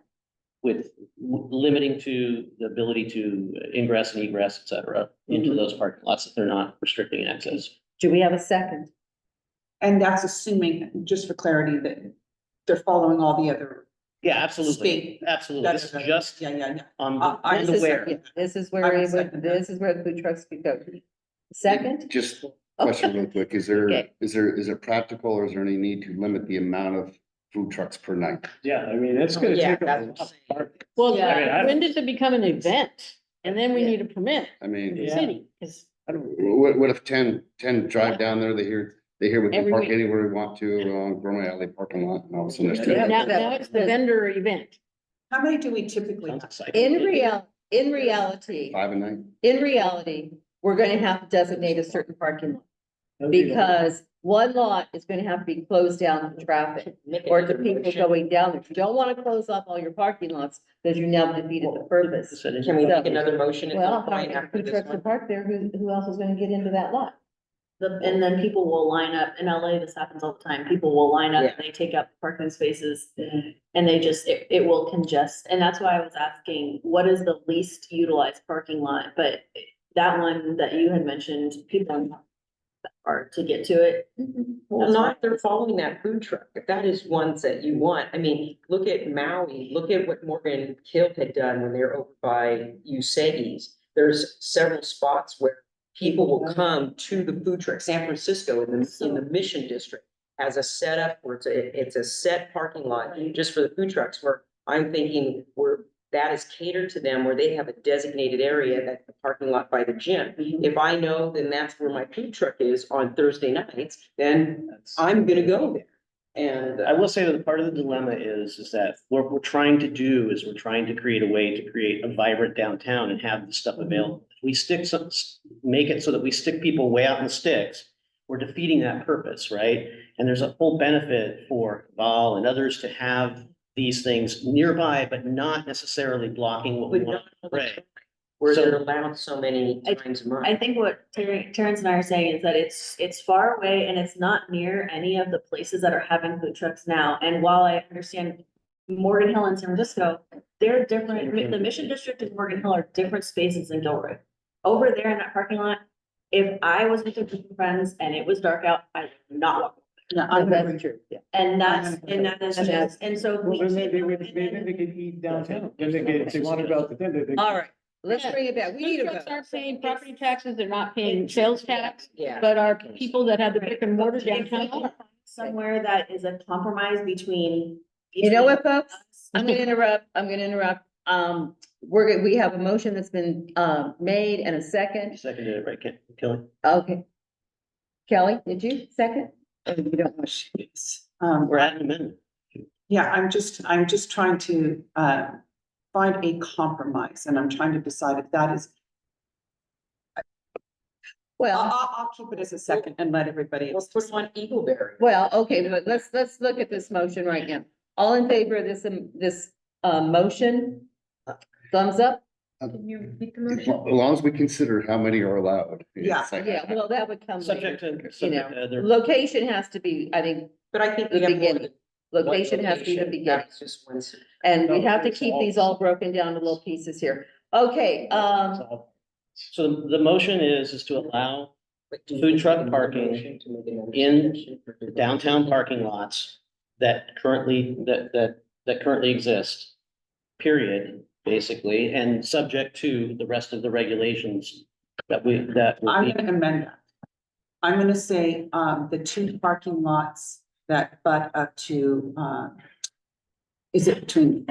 Speaker 7: With limiting to the ability to ingress and egress, et cetera, into those parking lots, that they're not restricting access.
Speaker 1: Do we have a second?
Speaker 8: And that's assuming, just for clarity, that they're following all the other.
Speaker 7: Yeah, absolutely,
Speaker 8: State.
Speaker 7: absolutely. This is just
Speaker 8: Yeah, yeah, yeah.
Speaker 7: on
Speaker 8: I
Speaker 7: the
Speaker 1: This is-
Speaker 7: where.
Speaker 1: yeah, This is
Speaker 8: I
Speaker 1: where,
Speaker 8: would
Speaker 1: it would-
Speaker 8: second that.
Speaker 1: this is where the food trucks could go. Second?
Speaker 10: Just question real quick, is
Speaker 1: Okay.
Speaker 10: it practical or is there any need to limit the amount of food trucks per night?
Speaker 4: Yeah, I mean, it's gonna
Speaker 5: Yeah,
Speaker 4: take.
Speaker 5: that's
Speaker 4: a
Speaker 5: what I'm
Speaker 4: lot
Speaker 5: saying.
Speaker 4: of parking.
Speaker 2: Well,
Speaker 4: I mean, I
Speaker 2: when
Speaker 4: don't-
Speaker 2: does it become an event? And then we
Speaker 1: Yeah.
Speaker 2: need a permit
Speaker 10: I mean,
Speaker 2: from the
Speaker 4: Yeah.
Speaker 2: city, because
Speaker 4: I don't-
Speaker 10: what if 10 drive down there, they hear we can
Speaker 2: Every
Speaker 10: park
Speaker 2: week.
Speaker 10: anywhere we want to on Gourmet Alley parking lot, and all of a sudden there's two.
Speaker 1: Yeah.
Speaker 2: now it's the vendor event.
Speaker 8: How many do we typically
Speaker 7: Sounds
Speaker 8: have?
Speaker 7: exciting.
Speaker 1: In reality,
Speaker 10: 5 a night?
Speaker 1: we're gonna have to designate a certain parking lot.
Speaker 4: That'd be the-
Speaker 1: Because one lot is gonna have to be closed down to traffic or to people going down there. You don't wanna close off all your parking lots because you now defeated the purpose.
Speaker 5: Can we make another motion at
Speaker 1: Well,
Speaker 5: some point
Speaker 1: if
Speaker 5: after
Speaker 1: food
Speaker 5: this
Speaker 1: trucks are
Speaker 5: one?
Speaker 1: parked there, who else is gonna get into that lot?
Speaker 9: And then people will line up, in LA, this happens all the time, people will line up,
Speaker 5: Yeah.
Speaker 9: and they take up parking spaces. And they just, it will congest, and that's why I was asking, what is the least utilized parking lot? But that one that you had mentioned, people are to get to it.
Speaker 5: Well, not if they're following that food truck, if that is ones that you want, I mean, look at Maui, look at what Morgan Kill had done when they're over by Usagi's. There's several spots where people will come to the food truck, San Francisco in the Mission District. as a setup, where it's a set parking lot just for the food trucks, where I'm thinking where that is catered to them, where they have a designated area, that's the parking lot by the gym. If I know then that's where my food truck is on Thursday nights, then I'm gonna go there. And
Speaker 7: I will say that part of the dilemma is that what we're trying to do is we're trying to create a way to create a vibrant downtown and have the stuff available. If we stick some, make it so that we stick people way out in the sticks, we're defeating that purpose, right? And there's a whole benefit for Val and others to have these things nearby, but not necessarily blocking what we
Speaker 5: but
Speaker 7: want.
Speaker 5: not
Speaker 7: Right.
Speaker 5: where
Speaker 7: So-
Speaker 5: they're allowed so many times a month.
Speaker 9: I think what Terrence and I are saying is that it's far away and it's not near any of the places that are having food trucks now. And while I understand Morgan Hill and San Francisco, they're different, the Mission District and Morgan Hill are different spaces than Gilroy. Over there in that parking lot, if I was with a group of friends and it was dark out, I would not walk.
Speaker 8: Yeah, I'm
Speaker 1: That's
Speaker 8: agree.
Speaker 1: true, yeah.
Speaker 9: And that is,
Speaker 1: that's-
Speaker 9: and so.
Speaker 4: Well, then maybe
Speaker 9: and then-
Speaker 4: they could eat downtown, then if they wanna go out to dinner, they.
Speaker 1: All right, let's
Speaker 2: Yeah.
Speaker 1: bring it back. We need
Speaker 2: Food
Speaker 1: a
Speaker 2: trucks
Speaker 1: vote.
Speaker 2: aren't paying property taxes, they're not paying sales tax,
Speaker 5: Yeah.
Speaker 2: but our people that have the brick and mortar
Speaker 9: If we
Speaker 2: downtown
Speaker 9: can
Speaker 2: are.
Speaker 9: find Somewhere that is a compromise between.
Speaker 1: You know what, folks?
Speaker 9: us-
Speaker 1: I'm gonna interrupt. We have a motion that's been, made and a second.
Speaker 7: You seconded it, right, Kelly?
Speaker 1: Okay. Kelly, did you second? Or you don't want-
Speaker 7: We're at an amendment.
Speaker 8: Yeah, I'm just trying to, find a compromise, and I'm trying to decide if that is,
Speaker 1: Well,
Speaker 8: I'll keep it as a second and let everybody
Speaker 5: Let's
Speaker 8: else.
Speaker 5: put on Eagleberry.
Speaker 1: well, okay, but let's look at this motion right now. All in favor of this motion? Thumbs up?
Speaker 6: Can you repeat the
Speaker 10: As
Speaker 6: motion?
Speaker 10: long as we consider how many are allowed.
Speaker 8: Yeah.
Speaker 10: It's like-
Speaker 1: Yeah, well, that would come
Speaker 7: Subject
Speaker 1: later.
Speaker 7: to,
Speaker 1: You
Speaker 7: subject to
Speaker 1: know,
Speaker 7: other.
Speaker 1: location has to be, I think,
Speaker 5: But I think
Speaker 1: the
Speaker 5: we have more
Speaker 1: beginning.
Speaker 5: than one
Speaker 1: Location has to be the
Speaker 5: location,
Speaker 1: beginning.
Speaker 5: not just one city.
Speaker 1: And we
Speaker 4: No,
Speaker 1: have to
Speaker 4: it's
Speaker 1: keep
Speaker 4: all-
Speaker 1: these all broken down to little pieces here. Okay,
Speaker 7: So the motion is to allow
Speaker 5: But do you
Speaker 7: Food
Speaker 5: think
Speaker 7: truck
Speaker 5: we need a
Speaker 7: parking
Speaker 5: motion to make another
Speaker 7: in
Speaker 5: suggestion for
Speaker 7: the downtown parking lots that currently exist, period, basically, and subject to the rest of the regulations that will
Speaker 8: I'm
Speaker 7: be.
Speaker 8: gonna amend that. I'm gonna say, the two parking lots that butt up to, is it between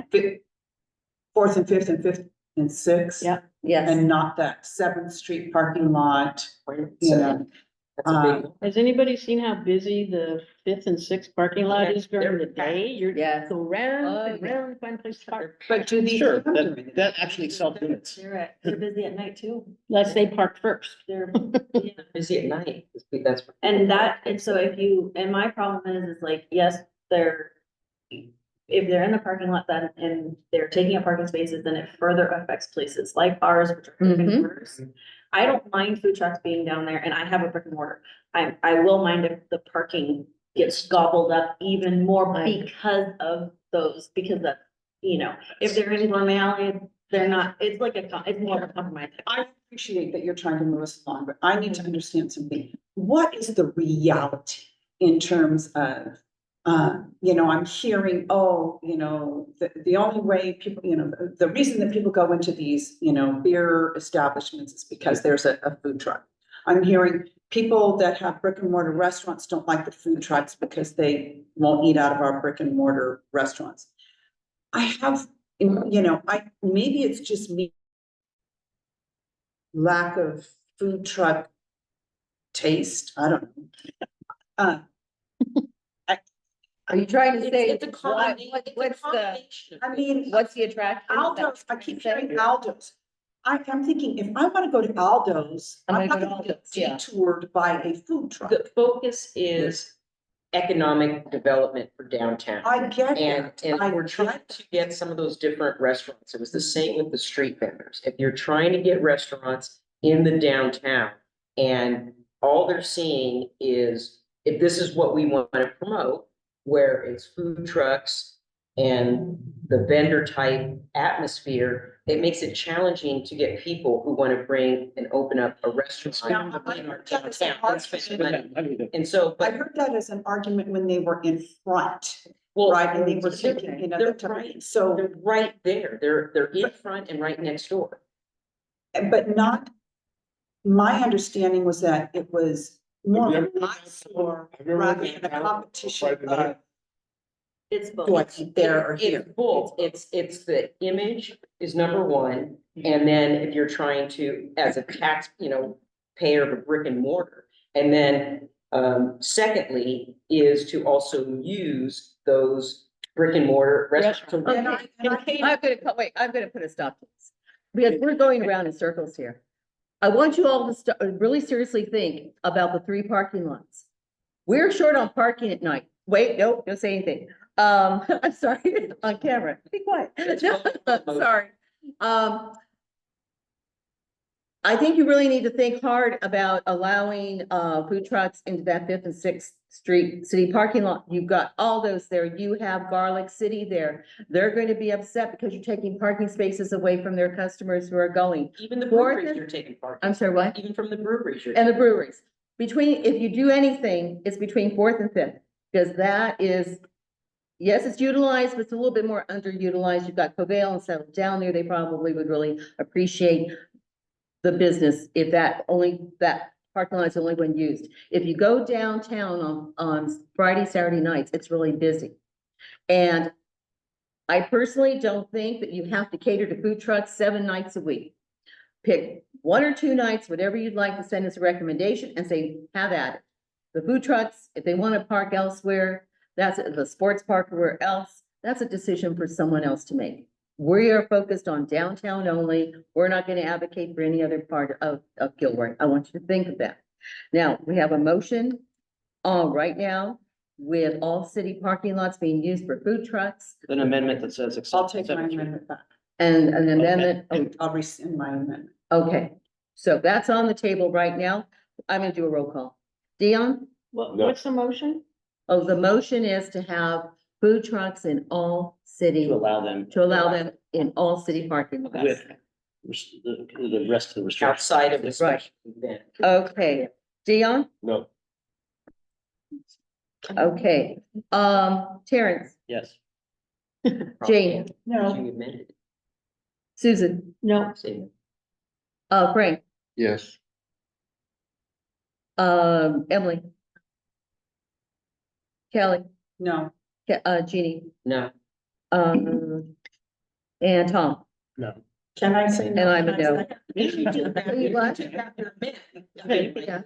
Speaker 8: Fourth and Fifth and Fifth and Sixth?
Speaker 2: Yeah.
Speaker 1: yes.
Speaker 8: And not that Seventh Street parking lot, you know,
Speaker 5: That's a big one.
Speaker 2: Has anybody seen how busy the fifth and sixth parking lot is during the day? You're
Speaker 1: Yes.
Speaker 2: go round
Speaker 1: Oh,
Speaker 2: and
Speaker 1: yeah.
Speaker 2: round, find a place to park,
Speaker 8: but do these?
Speaker 7: Sure, that actually self-limits.
Speaker 9: They're busy at night too.
Speaker 2: unless they park first.
Speaker 9: They're, yeah.
Speaker 5: Busy at night. That's.
Speaker 9: And that, and so if you, and my problem is like, yes, they're. If they're in the parking lot then, and they're taking up parking spaces, then it further affects places like ours, which are brick and
Speaker 1: Mhm.
Speaker 9: mortars. I don't mind food trucks being down there and I have a brick and mortar. I will mind if the parking gets gobbled up even more because of those, because of, you know, if they're in Gourmet Alley, they're not, it's like it's more of a compromise.
Speaker 8: I appreciate that you're trying to move us along, but I need to understand something. What is the reality in terms of, you know, I'm hearing, oh, you know, the only way people, you know, the reason that people go into these, you know, beer establishments is because there's a food truck. I'm hearing people that have brick and mortar restaurants don't like the food trucks because they won't eat out of our brick and mortar restaurants. I have, you know, maybe it's just me. Lack of food truck taste, I don't know.
Speaker 1: Are you trying to say?
Speaker 5: It's a combination.
Speaker 1: What's the,
Speaker 8: I mean,
Speaker 1: what's the attraction?
Speaker 8: Aldo's, I keep hearing Aldo's. I'm thinking, if I wanna go to Aldo's,
Speaker 1: I'm
Speaker 8: I'm
Speaker 1: gonna
Speaker 8: not
Speaker 1: go to
Speaker 8: gonna get
Speaker 1: Aldo's, yeah.
Speaker 8: detoured by a food truck.
Speaker 5: The focus is economic development for downtown.
Speaker 8: I get
Speaker 5: And,
Speaker 8: it.
Speaker 5: and
Speaker 8: I
Speaker 5: we're trying
Speaker 8: get
Speaker 5: to get some of those different restaurants. It was the same with the street vendors. If you're trying to get restaurants in the downtown and all they're seeing is, if this is what we want to promote, where it's food trucks and the vendor type atmosphere, it makes it challenging to get people who want to bring and open up a restaurant
Speaker 8: Now, I
Speaker 5: in our
Speaker 8: heard that as an
Speaker 5: downtown and spend
Speaker 8: argument.
Speaker 5: money. And so,
Speaker 8: I
Speaker 5: but
Speaker 8: heard that as an argument when they were in front,
Speaker 5: well,
Speaker 8: right, and they were taking, you know,
Speaker 5: they're
Speaker 8: the
Speaker 5: right,
Speaker 8: time, so,
Speaker 5: they're right there. They're in front and right next door.
Speaker 8: but not. My understanding was that it was more
Speaker 3: ever been
Speaker 8: eyesore
Speaker 3: have you ever
Speaker 8: rather
Speaker 3: been
Speaker 8: than a
Speaker 3: down on
Speaker 8: competition
Speaker 3: Friday night?
Speaker 8: of,
Speaker 9: It's both.
Speaker 8: do I keep there or
Speaker 5: It's
Speaker 8: here?
Speaker 5: both. It's the image is number one. And then if you're trying to, as a tax, payer of a brick and mortar. And then, secondly, is to also use those brick and mortar restaurants. So
Speaker 8: And I- and I-
Speaker 1: I'm gonna put a stop to this. Because we're going around in circles here. I want you all to really seriously think about the 3 parking lots. We're short on parking at night. Wait, nope, don't say anything. I'm sorry, on camera. Be quiet. Sorry. I think you really need to think hard about allowing food trucks into that 5th and 6th Street city parking lot. You've got all those there. You have Garlic City there. They're going to be upset because you're taking parking spaces away from their customers who are going.
Speaker 5: even the
Speaker 1: Fourth
Speaker 5: breweries
Speaker 1: and-
Speaker 5: you're taking part.
Speaker 1: I'm sorry, what?
Speaker 5: Even from the breweries you're.
Speaker 1: And the breweries. If you do anything, it's between 4th and 5th, because that is, yes, it's utilized, but it's a little bit more underutilized. You've got Covale and settled down there. They probably would really appreciate the business if that parking lot is only when used. If you go downtown on Friday, Saturday nights, it's really busy. And I personally don't think that you have to cater to food trucks 7 nights a week. Pick 1 or 2 nights, whatever you'd like to send us a recommendation and say, have at it. The food trucks, if they want to park elsewhere, that's the sports park or where else, that's a decision for someone else to make. We are focused on downtown only. We're not going to advocate for any other part of Gilroy. I want you to think of that. Now, we have a motion right now with all city parking lots being used for food trucks
Speaker 7: An amendment that says.
Speaker 8: I'll take my amendment back.
Speaker 1: and an amendment.
Speaker 7: Okay.
Speaker 8: I'll rescind my amendment.
Speaker 1: Okay, so that's on the table right now. I'm gonna do a roll call. Dion?
Speaker 5: No.
Speaker 2: What's the motion?
Speaker 1: Oh, the motion is to have food trucks in all city,
Speaker 7: To allow them
Speaker 1: to allow them in all city parking lots.
Speaker 7: with the rest of the restrictions.
Speaker 5: Outside of the special event.
Speaker 1: Okay, Dion?
Speaker 3: No,
Speaker 1: Okay, Terrence,
Speaker 7: Yes.
Speaker 1: Jane,
Speaker 2: No.
Speaker 5: You amended.
Speaker 1: Susan,
Speaker 2: No.
Speaker 5: Say
Speaker 1: Frank,
Speaker 10: Yes.
Speaker 1: Emily. Kelly,
Speaker 8: No,
Speaker 1: Jeannie,
Speaker 5: no.
Speaker 1: and Tom,
Speaker 4: No.
Speaker 8: can I say no?
Speaker 1: and I'm a
Speaker 8: Can I
Speaker 1: no.
Speaker 8: say-
Speaker 5: If you do that,
Speaker 1: You what?
Speaker 5: you have your
Speaker 1: Okay,
Speaker 5: amendment.
Speaker 1: yeah.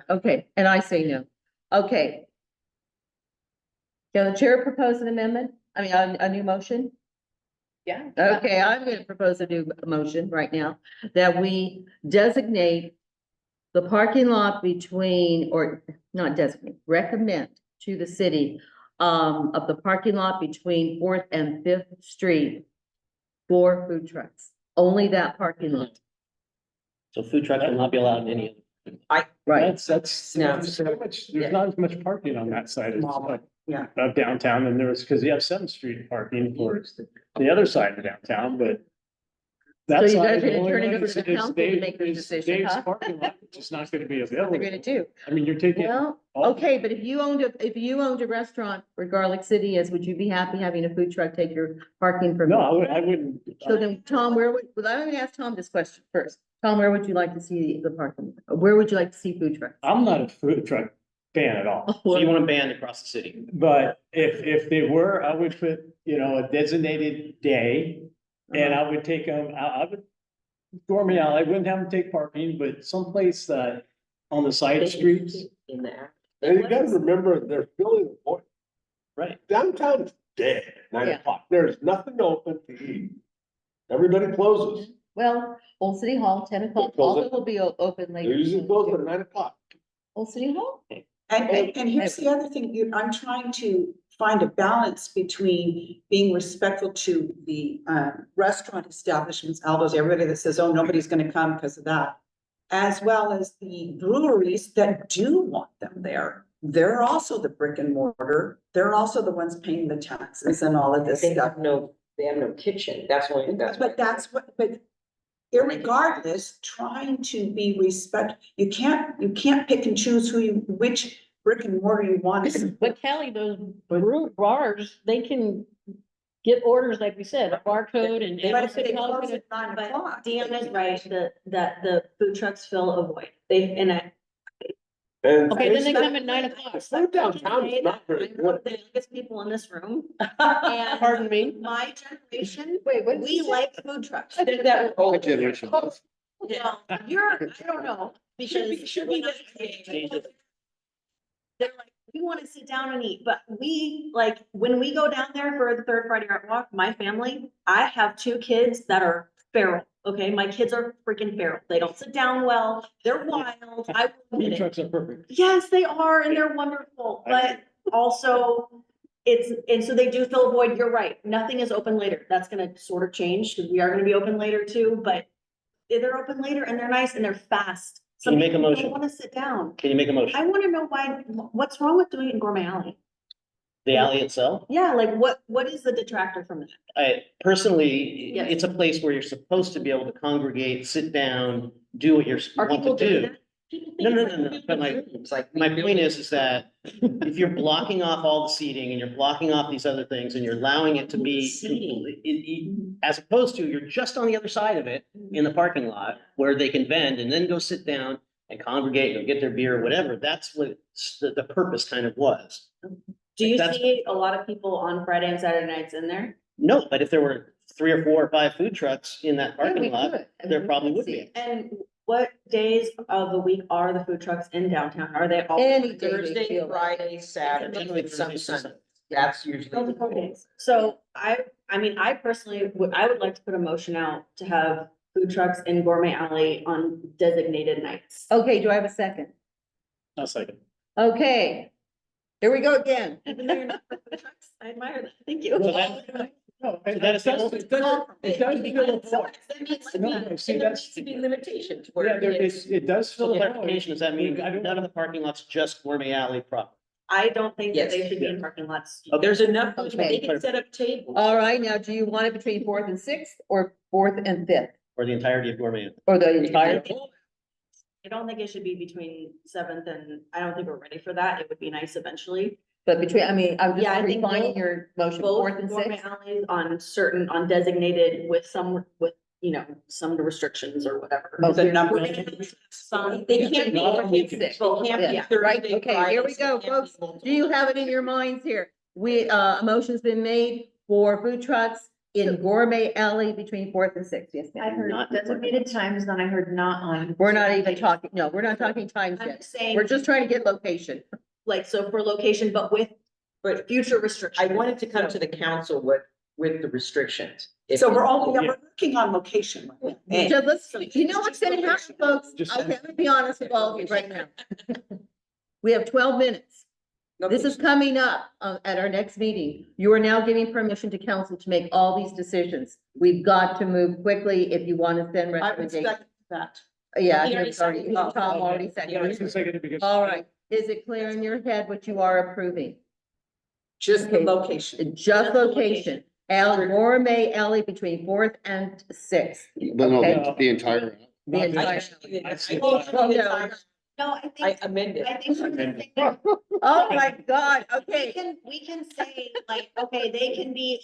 Speaker 1: Okay, and I say no. Okay. Can the chair propose an amendment? I mean, a new motion?
Speaker 9: Yeah.
Speaker 1: Okay, I'm gonna propose a new motion right now, that we designate the parking lot between, or not designate, recommend to the city of the parking lot between 4th and 5th Street for food trucks, only that parking lot,
Speaker 7: So food trucks will not be allowed in any of
Speaker 1: right?
Speaker 4: That's
Speaker 5: No.
Speaker 4: so much, there's not as much parking on that side
Speaker 8: Yeah.
Speaker 4: of downtown than there is, because you have 7th Street parking for the other side of downtown, but.
Speaker 1: So
Speaker 4: that's
Speaker 1: you
Speaker 4: not
Speaker 1: guys are
Speaker 4: the
Speaker 1: gonna
Speaker 4: only
Speaker 1: turn it
Speaker 4: one.
Speaker 1: over to the
Speaker 4: It's
Speaker 1: council to
Speaker 4: Dave-
Speaker 1: make this
Speaker 4: it's
Speaker 1: decision,
Speaker 4: Dave's
Speaker 1: huh?
Speaker 4: parking lot, which is not gonna be
Speaker 1: What
Speaker 4: available.
Speaker 1: they're gonna do?
Speaker 4: I mean, you're taking.
Speaker 1: Well,
Speaker 4: all-
Speaker 1: okay, but if you owned a restaurant where Garlic City is, would you be happy having a food truck take your parking from?
Speaker 4: No, I wouldn't.
Speaker 1: So then, Tom, well, I'm gonna ask Tom this question first. Tom, where would you like to see the parking? Where would you like to see food trucks?
Speaker 4: I'm not a food truck fan at all.
Speaker 7: So you want to ban across the city?
Speaker 4: But if they were, I would put, a designated day and I would take them, I would. Gourmet Alley, I wouldn't have them take parking, but someplace on the side streets.
Speaker 5: In the act.
Speaker 3: and you gotta remember, they're filling the void.
Speaker 7: Right.
Speaker 3: Downtown is dead, 9
Speaker 1: Yeah.
Speaker 3: o'clock. There's nothing open to eat. Everybody closes.
Speaker 1: Well, Old City Hall, 10 o'clock,
Speaker 3: Close
Speaker 1: all
Speaker 3: it.
Speaker 1: will be open
Speaker 3: They
Speaker 1: later.
Speaker 3: usually close at 9 o'clock.
Speaker 1: Old City Hall?
Speaker 8: And here's the other thing, I'm trying to find a balance between being respectful to the restaurant establishments, Aldo's, everybody that says, oh, nobody's gonna come because of that. As well as the breweries that do want them there. They're also the brick and mortar, they're also the ones paying the taxes and all of this
Speaker 5: They
Speaker 8: stuff.
Speaker 5: they have no kitchen. That's why,
Speaker 8: But that's what, but irregardless, trying to be you can't pick and choose which brick and mortar you want to.
Speaker 2: But Kelly, those bars, they can get orders, like we said, a barcode and.
Speaker 8: But if
Speaker 2: City
Speaker 8: they
Speaker 2: Hall's
Speaker 8: close
Speaker 2: gonna-
Speaker 8: at 9
Speaker 9: But
Speaker 8: o'clock.
Speaker 9: Dion is right, that the food trucks fill a void.
Speaker 3: And
Speaker 2: Okay, then they come at 9 o'clock.
Speaker 3: the food downtown is not very
Speaker 9: I'm one
Speaker 3: good.
Speaker 9: of the youngest people in this room. And
Speaker 2: Pardon me?
Speaker 9: my generation,
Speaker 1: Wait, what?
Speaker 9: we like food trucks.
Speaker 10: My generation.
Speaker 9: Well, you're, I don't know, because.
Speaker 8: should be
Speaker 9: They're like, we want to sit down and eat, but we, like, when we go down there for the third Friday Art Walk, my family, I have 2 kids that are feral, okay? My kids are freaking feral. They don't sit down well. They're wild. I will admit
Speaker 4: Food
Speaker 9: it.
Speaker 4: trucks are perfect.
Speaker 9: Yes, they are, and they're wonderful, but also and so they do fill a void. You're right. Nothing is open later. That's gonna sort of change because we are gonna be open later too, but they're open later and they're nice and they're fast.
Speaker 7: Can you make a
Speaker 9: Some people
Speaker 7: motion?
Speaker 9: don't wanna sit down.
Speaker 7: Can you make a motion?
Speaker 9: I wanna know what's wrong with doing it in Gourmet Alley?
Speaker 7: The alley itself?
Speaker 9: Yeah, like what is the detractor from that?
Speaker 7: I personally,
Speaker 9: Yes.
Speaker 7: it's a place where you're supposed to be able to congregate, sit down, do what you're
Speaker 9: Are
Speaker 7: want
Speaker 9: people
Speaker 7: to
Speaker 9: doing
Speaker 7: do.
Speaker 9: that? People think
Speaker 7: No, no,
Speaker 9: it's
Speaker 7: no,
Speaker 9: like
Speaker 7: no, but
Speaker 5: It's like.
Speaker 7: my point is that if you're blocking off all the seating and you're blocking off these other things and you're allowing it to be as opposed to, you're just on the other side of it in the parking lot where they can vend and then go sit down and congregate and get their beer or whatever. That's what the purpose kind of was.
Speaker 9: Do you
Speaker 7: That's-
Speaker 9: see a lot of people on Friday and Saturday nights in there?
Speaker 7: No, but if there were 3 or 4 or 5 food trucks in that
Speaker 1: Yeah, we
Speaker 7: parking lot,
Speaker 1: could. I mean,
Speaker 7: there
Speaker 1: we
Speaker 7: probably
Speaker 1: could
Speaker 7: would
Speaker 1: see
Speaker 7: be.
Speaker 1: it.
Speaker 9: And what days of the week are the food trucks in downtown? Are they all?
Speaker 1: Any day they
Speaker 5: Thursday,
Speaker 1: feel like.
Speaker 5: Friday, Saturday,
Speaker 7: Generally
Speaker 5: and some
Speaker 7: Thursdays and
Speaker 5: Sunday. That's usually.
Speaker 9: Those are 4 days. So I mean, I personally I would like to put a motion out to have food trucks in Gourmet Alley on designated nights.
Speaker 1: Okay, do I have a second?
Speaker 4: A second.
Speaker 1: Okay. Here we go again.
Speaker 9: Even though you're not for food trucks, I admire that. Thank you.
Speaker 7: So that-
Speaker 4: No,
Speaker 7: So that is the only-
Speaker 4: it does fill a void. No, no, see,
Speaker 5: And there
Speaker 4: that's-
Speaker 5: needs to be limitations
Speaker 4: Yeah,
Speaker 5: where
Speaker 4: there
Speaker 5: it's.
Speaker 4: is, it does
Speaker 7: So
Speaker 4: fill a void.
Speaker 7: clarification, does that mean none of the parking lots, just Gourmet Alley proper?
Speaker 9: I don't think that they
Speaker 5: Yes.
Speaker 9: should be in parking lots.
Speaker 5: There's enough,
Speaker 1: Okay.
Speaker 5: they can set up tables.
Speaker 1: All right, now, do you want it between 4th and 6th or 4th and 5th
Speaker 7: Or the entirety of Gourmet?
Speaker 1: or the entire?
Speaker 9: I don't think it should be between 7th and, I don't think we're ready for that. It would be nice eventually.
Speaker 1: But between, I mean, I'm
Speaker 9: Yeah, I
Speaker 1: just
Speaker 9: think
Speaker 1: refining
Speaker 9: both-
Speaker 1: your motion,
Speaker 9: Both
Speaker 1: 4th and
Speaker 9: Gourmet
Speaker 1: 6th.
Speaker 9: Alleys on designated with some restrictions or whatever.
Speaker 1: Oh,
Speaker 8: The number.
Speaker 9: We're gonna have some.
Speaker 5: They can't be.
Speaker 4: Not
Speaker 5: They
Speaker 1: six.
Speaker 5: can't be
Speaker 1: Yeah,
Speaker 5: Thursday,
Speaker 1: right, okay, here we
Speaker 5: Friday,
Speaker 1: go,
Speaker 5: so it can't be
Speaker 1: folks.
Speaker 5: multiple
Speaker 1: Do you have it in your minds here? A motion's been made for food trucks in Gourmet Alley between 4th and 6th. Yes,
Speaker 6: I
Speaker 1: ma'am.
Speaker 6: heard
Speaker 7: Not-
Speaker 6: designated times, then I heard not on.
Speaker 1: We're not even talking, no, we're not talking times
Speaker 9: I'm
Speaker 1: yet.
Speaker 9: just saying.
Speaker 1: We're just trying to get location.
Speaker 9: Like, so for location, but with
Speaker 5: But
Speaker 9: future
Speaker 5: I
Speaker 9: restrictions.
Speaker 5: wanted to come to the council with the restrictions. If-
Speaker 8: So we're working on location. right now. And-
Speaker 1: Just let's, you know what's gonna happen, folks?
Speaker 4: Just-
Speaker 1: Okay, let me be honest with all of you right now. We have 12 minutes. This is coming up at our next meeting. You are now giving permission to council to make all these decisions. We've got to move quickly if you want to send
Speaker 8: I would
Speaker 1: recommendations.
Speaker 8: second that.
Speaker 1: Yeah,
Speaker 5: He already
Speaker 1: it's already,
Speaker 5: seconded.
Speaker 1: Tom already
Speaker 4: Yeah,
Speaker 1: seconded.
Speaker 4: it's seconded because.
Speaker 1: All right, is it clear in your head what you are approving?
Speaker 8: Just the
Speaker 1: Okay.
Speaker 8: location.
Speaker 1: Just
Speaker 9: the
Speaker 1: location, Gourmet Alley between 4th and 6th.
Speaker 10: No,
Speaker 1: Okay.
Speaker 10: the entire.
Speaker 1: The
Speaker 4: Not-
Speaker 1: entire-
Speaker 9: No, I
Speaker 5: I
Speaker 9: think,
Speaker 5: amended.
Speaker 9: I think. we're
Speaker 4: Amended.
Speaker 9: thinking-
Speaker 1: Oh, my God,
Speaker 9: We
Speaker 1: okay.
Speaker 9: can say like, okay, they can be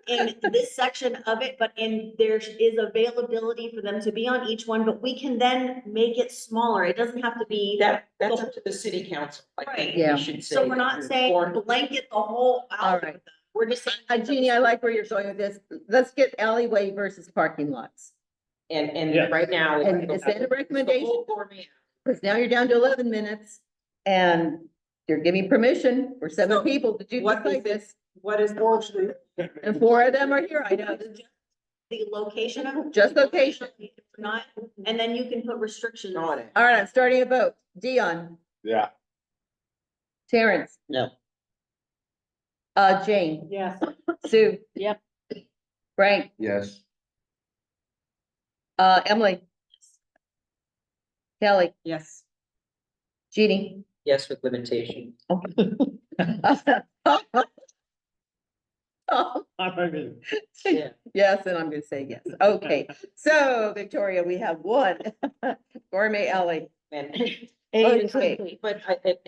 Speaker 9: in this section of it, but there is availability for them to be on each one, but we can then make it smaller. It doesn't have to be.
Speaker 5: That's up to the city council. I think
Speaker 1: Yeah.
Speaker 5: we should say.
Speaker 9: So we're not saying
Speaker 5: or-
Speaker 9: blanket the whole
Speaker 1: All
Speaker 9: out.
Speaker 1: right.
Speaker 9: We're just saying.
Speaker 1: Jeannie, I like where you're going with this. Let's get alleyway versus parking lots.
Speaker 5: And
Speaker 4: Yeah.
Speaker 5: right now.
Speaker 1: And send a recommendation.
Speaker 5: The whole Gourmet.
Speaker 1: Because now you're down to 11 minutes and you're giving permission for 7
Speaker 8: So,
Speaker 1: people to do just
Speaker 8: what is
Speaker 1: like this.
Speaker 8: What is the motion?
Speaker 1: And 4 of them are here. I know.
Speaker 9: The location of.
Speaker 1: Just location.
Speaker 9: Not, and then you can put restrictions.
Speaker 5: On it.
Speaker 1: All right, I'm starting a vote. Dion,
Speaker 3: Yeah,
Speaker 1: Terrence.
Speaker 7: No.
Speaker 1: Jane,
Speaker 2: Yes.
Speaker 1: Sue.
Speaker 2: Yep.
Speaker 1: Frank,
Speaker 10: Yes.
Speaker 1: Emily. Kelly,
Speaker 8: Yes.
Speaker 1: Jeannie.
Speaker 5: Yes, with limitation. Yeah.
Speaker 1: Yes, and I'm gonna say yes. Okay, so Victoria, we have 1 Gourmet Alley.
Speaker 5: And,
Speaker 1: Okay.
Speaker 5: but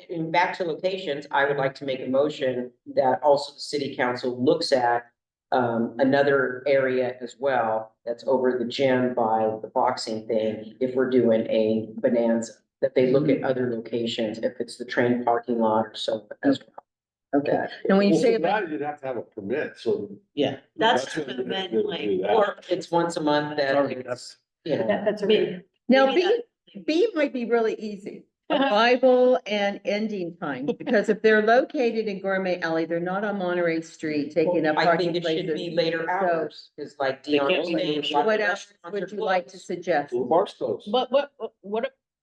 Speaker 5: and back to locations, I would like to make a motion that also the city council looks at another area as well, that's over the gym by the boxing thing, if we're doing a bonanza, that they look at other locations, if it's the train parking lot or so as well.
Speaker 1: Okay. And when you
Speaker 3: Well,
Speaker 1: say
Speaker 3: for
Speaker 1: about,
Speaker 3: that, you'd have to have a permit, so.
Speaker 7: Yeah.
Speaker 9: That's
Speaker 3: what
Speaker 9: what I
Speaker 3: they-
Speaker 9: meant,
Speaker 3: they would
Speaker 9: like,
Speaker 3: do that.
Speaker 5: Or if it's once a month that it's, you know.
Speaker 9: that's, I mean.
Speaker 1: now
Speaker 9: maybe
Speaker 1: B might be really easy. Arrival and ending time, because if they're located in Gourmet Alley, they're not on Monterey Street taking up
Speaker 5: I
Speaker 1: parking
Speaker 5: think it should be
Speaker 1: places.
Speaker 5: later
Speaker 1: So-
Speaker 5: hours, is like
Speaker 7: They
Speaker 5: Dion
Speaker 7: can't
Speaker 5: was
Speaker 7: be
Speaker 5: saying.
Speaker 7: later.
Speaker 5: a lot of
Speaker 1: What else
Speaker 5: restaurants
Speaker 1: would
Speaker 5: are
Speaker 1: you like to
Speaker 5: closed.
Speaker 1: suggest?
Speaker 3: Well, bar stores.
Speaker 2: What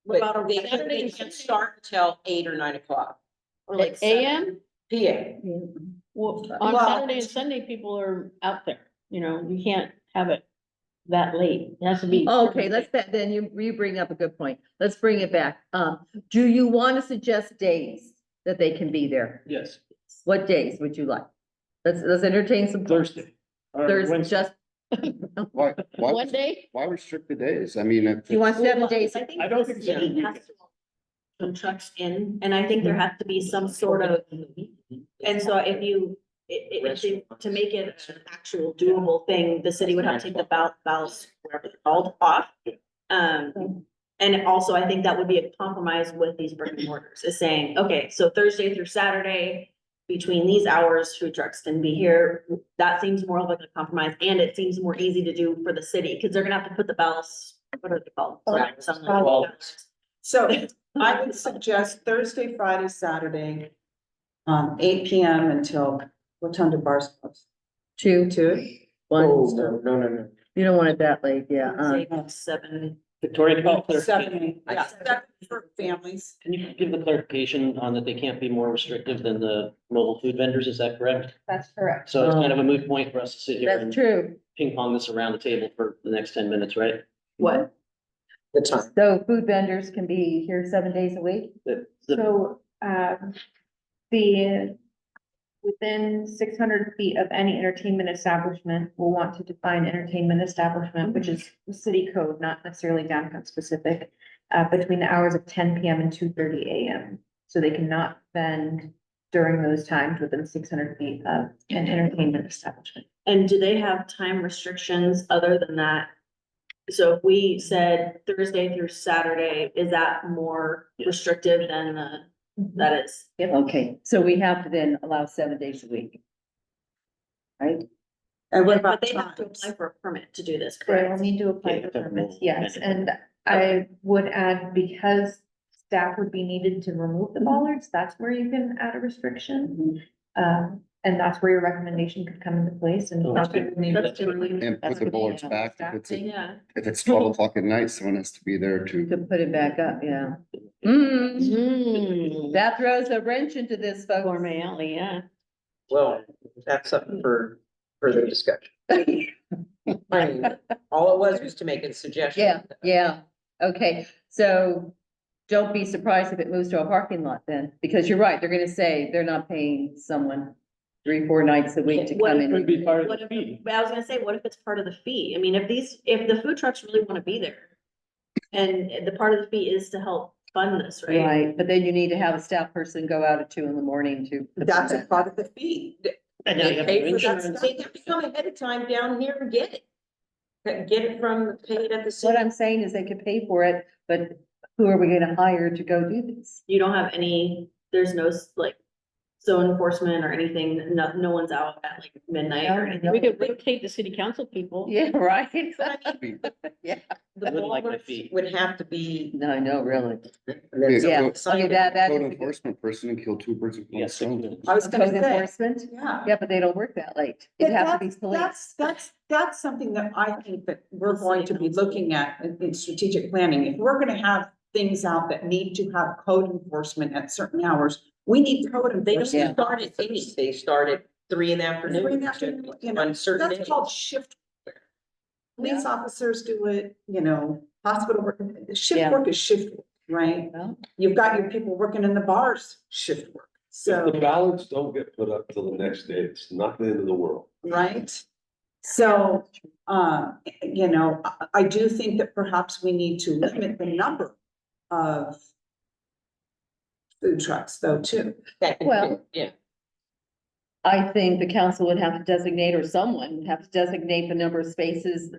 Speaker 5: But
Speaker 2: about
Speaker 5: they
Speaker 2: a Saturday
Speaker 5: they
Speaker 2: and
Speaker 5: can't
Speaker 2: Sunday?
Speaker 5: start until 8 or 9 o'clock
Speaker 9: Or like
Speaker 2: AM?
Speaker 5: PM.
Speaker 2: Well, on
Speaker 8: Well-
Speaker 2: Saturday and Sunday, people are out there, you know, you can't have it that late. It has to be.
Speaker 1: Okay, then you bring up a good point. Let's bring it back. Do you want to suggest days that they can be there?
Speaker 4: Yes,
Speaker 1: What days would you like? Let's entertain some.
Speaker 4: Thursday. or
Speaker 1: Thursday,
Speaker 4: Wednesday.
Speaker 1: just,
Speaker 10: Why,
Speaker 2: One day?
Speaker 10: why restrict the days? I mean, if
Speaker 1: you want
Speaker 10: it's-
Speaker 1: 7 days?
Speaker 9: I think
Speaker 4: I don't
Speaker 9: the
Speaker 4: think it's
Speaker 9: city
Speaker 4: gonna be
Speaker 9: has to put trucks in, and I think there has to be some sort of, and so if you, to make it an actual doable thing, the city would have to take the ballast, whatever they're called, off. And also I think that would be a compromise with these brick and mortars, is saying, okay, so Thursday through Saturday, between these hours, food trucks can be here. That seems more like a compromise, and it seems more easy to do for the city, because they're gonna have to put the ballast, what are they called?
Speaker 8: So I would suggest Thursday, Friday, Saturday, 8 PM until, what time do bars close?
Speaker 1: 2, 1,
Speaker 5: Oh, no.
Speaker 1: you don't want it that late, yeah.
Speaker 9: Say 7.
Speaker 7: Victoria, call clarification.
Speaker 8: 7, yeah, 7 for families.
Speaker 7: Can you give the clarification on that they can't be more restrictive than the mobile food vendors? Is that correct?
Speaker 6: That's correct.
Speaker 7: So it's kind of a moot point for us to sit here
Speaker 1: That's
Speaker 7: and
Speaker 1: true.
Speaker 7: ping pong this around the table for the next 10 minutes, right?
Speaker 9: What?
Speaker 5: The time.
Speaker 1: So food vendors can be here 7 days a week?
Speaker 7: The-
Speaker 6: So, within 600 feet of any entertainment establishment, will want to define entertainment establishment, which is the city code, not necessarily downtown specific, between the hours of 10 PM and 2:30 AM. So they cannot vend during those times within 600 feet of an entertainment establishment.
Speaker 9: And do they have time restrictions other than that? So if we said Thursday through Saturday, is that more restrictive than that is?
Speaker 1: Okay, so we have to then allow 7 days a week. Right?
Speaker 8: And what
Speaker 9: But
Speaker 8: about
Speaker 9: they have to
Speaker 8: times?
Speaker 9: apply for a permit to do this,
Speaker 6: They will
Speaker 9: correct?
Speaker 6: need to apply
Speaker 7: Yeah,
Speaker 6: for
Speaker 7: that
Speaker 6: permits,
Speaker 7: will-
Speaker 6: yes, and I would add, because staff would be needed to remove the bollards, that's where you can add a restriction. And that's where your recommendation could come into place and.
Speaker 7: Oh, that's good.
Speaker 9: That's totally.
Speaker 10: And put the bullets back,
Speaker 9: Yeah.
Speaker 10: if it's 12 o'clock at night, someone has to be there
Speaker 1: You
Speaker 10: to.
Speaker 1: can put it back up, yeah.
Speaker 2: Mm,
Speaker 1: That throws a wrench into this, folks.
Speaker 2: Gourmet Alley, yeah.
Speaker 5: Well, that's something for further discussion. I mean, all it was to make a suggestion.
Speaker 1: Yeah, okay, so don't be surprised if it moves to a parking lot then, because you're right, they're gonna say they're not paying someone 3-4 nights a week to
Speaker 9: What
Speaker 1: come
Speaker 9: if-
Speaker 1: in.
Speaker 4: Could be part of
Speaker 9: What
Speaker 4: the
Speaker 9: if,
Speaker 4: fee.
Speaker 9: but I was gonna say, what if it's part of the fee? I mean, if the food trucks really wanna be there. And the part of the fee is to help fund this, right?
Speaker 1: Right, but then you need to have a staff person go out at 2 a.m. to.
Speaker 8: That's a part of the fee.
Speaker 7: And now you have
Speaker 5: Pay
Speaker 7: to
Speaker 5: for that
Speaker 7: insurance.
Speaker 5: stuff. They have to come ahead of time down here and get it. Get it from, pay it at the
Speaker 1: What
Speaker 5: city.
Speaker 1: I'm saying is they could pay for it, but who are we gonna hire to go do this?
Speaker 9: You don't have any, there's no like zone enforcement or anything, no one's out at like midnight or anything.
Speaker 2: We could rotate the city council people.
Speaker 1: Yeah, right. Yeah,
Speaker 5: The
Speaker 7: Wouldn't like my
Speaker 5: ballers
Speaker 7: fee.
Speaker 5: would have to be.
Speaker 1: no, I know, really.
Speaker 10: Yeah,
Speaker 1: Okay, that
Speaker 10: Code
Speaker 1: is.
Speaker 10: enforcement person and kill 2 birds with one
Speaker 7: Yes.
Speaker 10: stone.
Speaker 8: I was gonna
Speaker 1: Code
Speaker 8: say,
Speaker 1: enforcement?
Speaker 8: yeah.
Speaker 1: Yeah, but they don't work that late. It'd
Speaker 8: But
Speaker 1: have to be police.
Speaker 8: That's something that I think that we're going to be looking at in strategic planning. If we're gonna have things out that need to have code enforcement at certain hours, we need code
Speaker 5: They don't
Speaker 8: enforcement.
Speaker 5: start at 8, they start at 3 in the afternoon.
Speaker 8: 3 in the afternoon, you know,
Speaker 5: On certain
Speaker 8: That's
Speaker 5: days.
Speaker 8: called shift. work. Police officers do it, hospital work, shift
Speaker 1: Yeah.
Speaker 8: work is shift work, right?
Speaker 1: Well,
Speaker 8: You've got your people working in the bars, shift work,
Speaker 3: If
Speaker 8: so,
Speaker 3: the ballots don't get put up till the next day, it's not the end of the world.
Speaker 8: right? So, I do think that perhaps we need to limit the number of food trucks though, too.
Speaker 1: Well-
Speaker 5: Yeah,
Speaker 1: I think the council would have to designate, or someone would have to designate the number of spaces